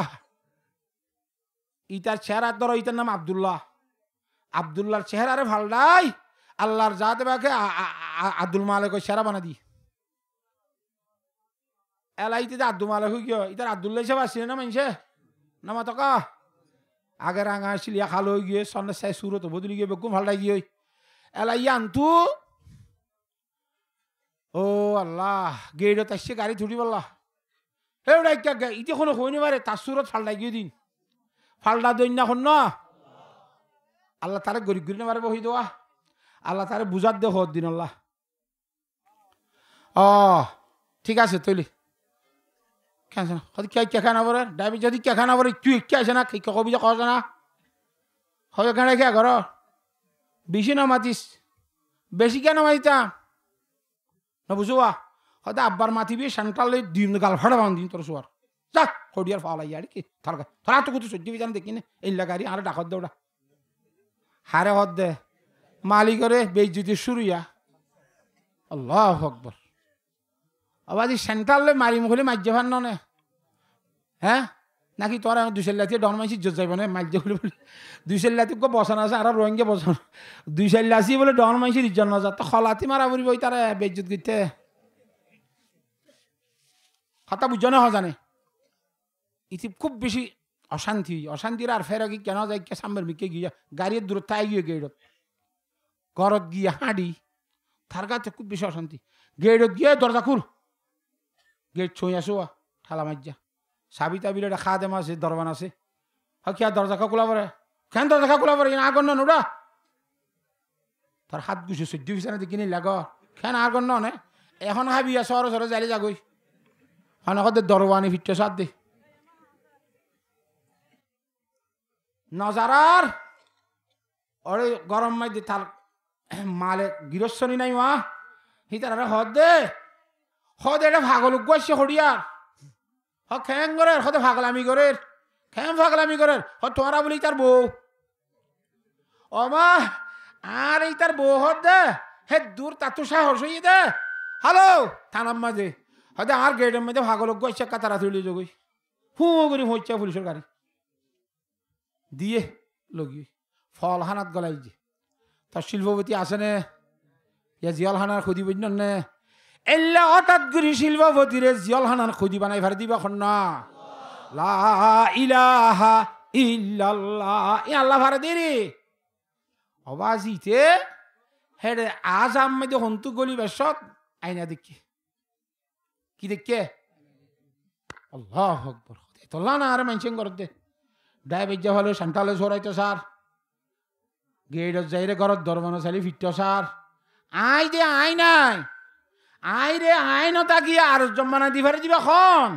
ইতার চেহারা ধরো ইতার নাম আব্দুল্লাহ আব্দুল্লাহর চেহারারে ভালডাই আল্লাহর জাতে বাকে আব্দুল মালিক চেহারা বানা দি এলাইতে যে আব্দুল মালিক হই গিয়ে ইতার আব্দুল্লাহ হিসাব আসছে না মানছে নামা থকা আগে রাঙা আসিলিয়া খালো হয়ে গিয়ে সন্ধ্যা চাই সুরত বদলি গিয়ে বেগুম ভালডাই গিয়ে এলাই আনতু ও আল্লাহ গেড়ত আসছে গাড়ি ছুটি বললা হেউড়া ইতি কোনো হইনি পারে তার সুরত ফালডাই গিয়ে দিন ফালডা দইন না ন আল্লাহ তারে গরিব গরিব মারে বহি দেওয়া আল্লাহ তারে বুঝার দে হদ দিন আল্লাহ ও ঠিক আছে তৈলি কেন হয়তো কে খানা পরে ডায়াবেটিস যদি কে খানা পরে তুই কে আছে না কবি যে কছে না হবে কেন কে ঘর বেশি না মাতিস বেশি কেন মাতিতাম না বুঝুয়া হয়তো আব্বার মাতিবি সেন্ট্রালে দিন গাল ফাড়া বান দিন তোর শোয়ার যা খড়িয়ার ফাওয়ালাই আর কি থাকা থাকা তো কুতু সহ্য বিজান দেখি না এই লাগারি আর ডাকত দে ওটা হারে হদ দে মালিকরে বেইজ্জতি শুরুয়া আল্লাহ আকবার আবাদি সেন্ট্রালে মারি মুখলে মাজ্জে ফান নে হ্যাঁ নাকি তোরা দুইশাল্লাতি ডন মাইছি জোর যাইব না মাজ্জে বলে বলে দুইশাল্লাতি কো বসান আছে আর রোহিঙ্গা বসান দুইশাল্লাসি বলে ডন মাইছি রিজন না যা তো খলাতি মারা বলি বই তারা বেইজ্জত করতে কথা বুঝো না জানে ইতি খুব বেশি অশান্তি অশান্তির আর ফের কি কেন যাই কে সামনের মিকে গিয়া গাড়ির দূরত্ব গিয়ে গেড়ত ঘরত গিয়ে হাঁড়ি তার কাছে খুব বেশি অশান্তি গেড়ত গিয়ে দরজা খুল গেট ছুঁই আসো ঠালা মাজ্জা সাবি তাবিলে একটা খা দেম আছে দরবান আছে কি আর দরজা খোলা পরে কেন দরজা খোলা পরে না আগর নোটা তার হাত গুছে সহ্য বিছানা দেখি নি লাগ কেন আগর নে এখন হাবি সর সর যাইলে যাগই হনকদের দরবানি ফিরতে সাত দে নজারার ওরে গরম মাই দে তার মালে গিরস্বনি নাই মা হিতার হদ এটা ভাগল উগাইছে হরিয়ার হ খ্যাং করে হতে ভাগলামি করে খ্যাং ভাগলামি করে হ তোরা বলি তার বউ ও মা আর এই তার বউ হদ দে হে দূর তাতু সাহস হইয়ে দে হ্যালো থানার মাঝে হয়তো আর গেটের মধ্যে ভাগল উগাইছে কাতারা তুলি যোগই ফু করে হচ্ছে পুলিশের গাড়ি দিয়ে লগি ফল হানাত গলাই যে তার শিল্পপতি আছে নে ইয়া জিয়াল হানার খুদি বুঝন নে এল্লা হঠাৎ করে শিল্পপতিরে জিয়াল হানার খুদি বানাই ভার দিবা খন্না লা ইলাহা ইল্লাল্লাহ ই আল্লাহ ভার দেরি অবাজিতে হেডে আজ আম্মে হন্তু গলি বেশত আইনা দেখি কি দেখে আল্লাহ আকবার তোলা না আর মানছেন করতে ডায়াবেটিস ভালো সেন্ট্রালে সরাইতো স্যার গেটত যাইরে ঘরত দরবানো চালি ফিরত স্যার আই দে আই নাই আই রে আই নতা গিয়া আর জমানা দিবারে দিবা খন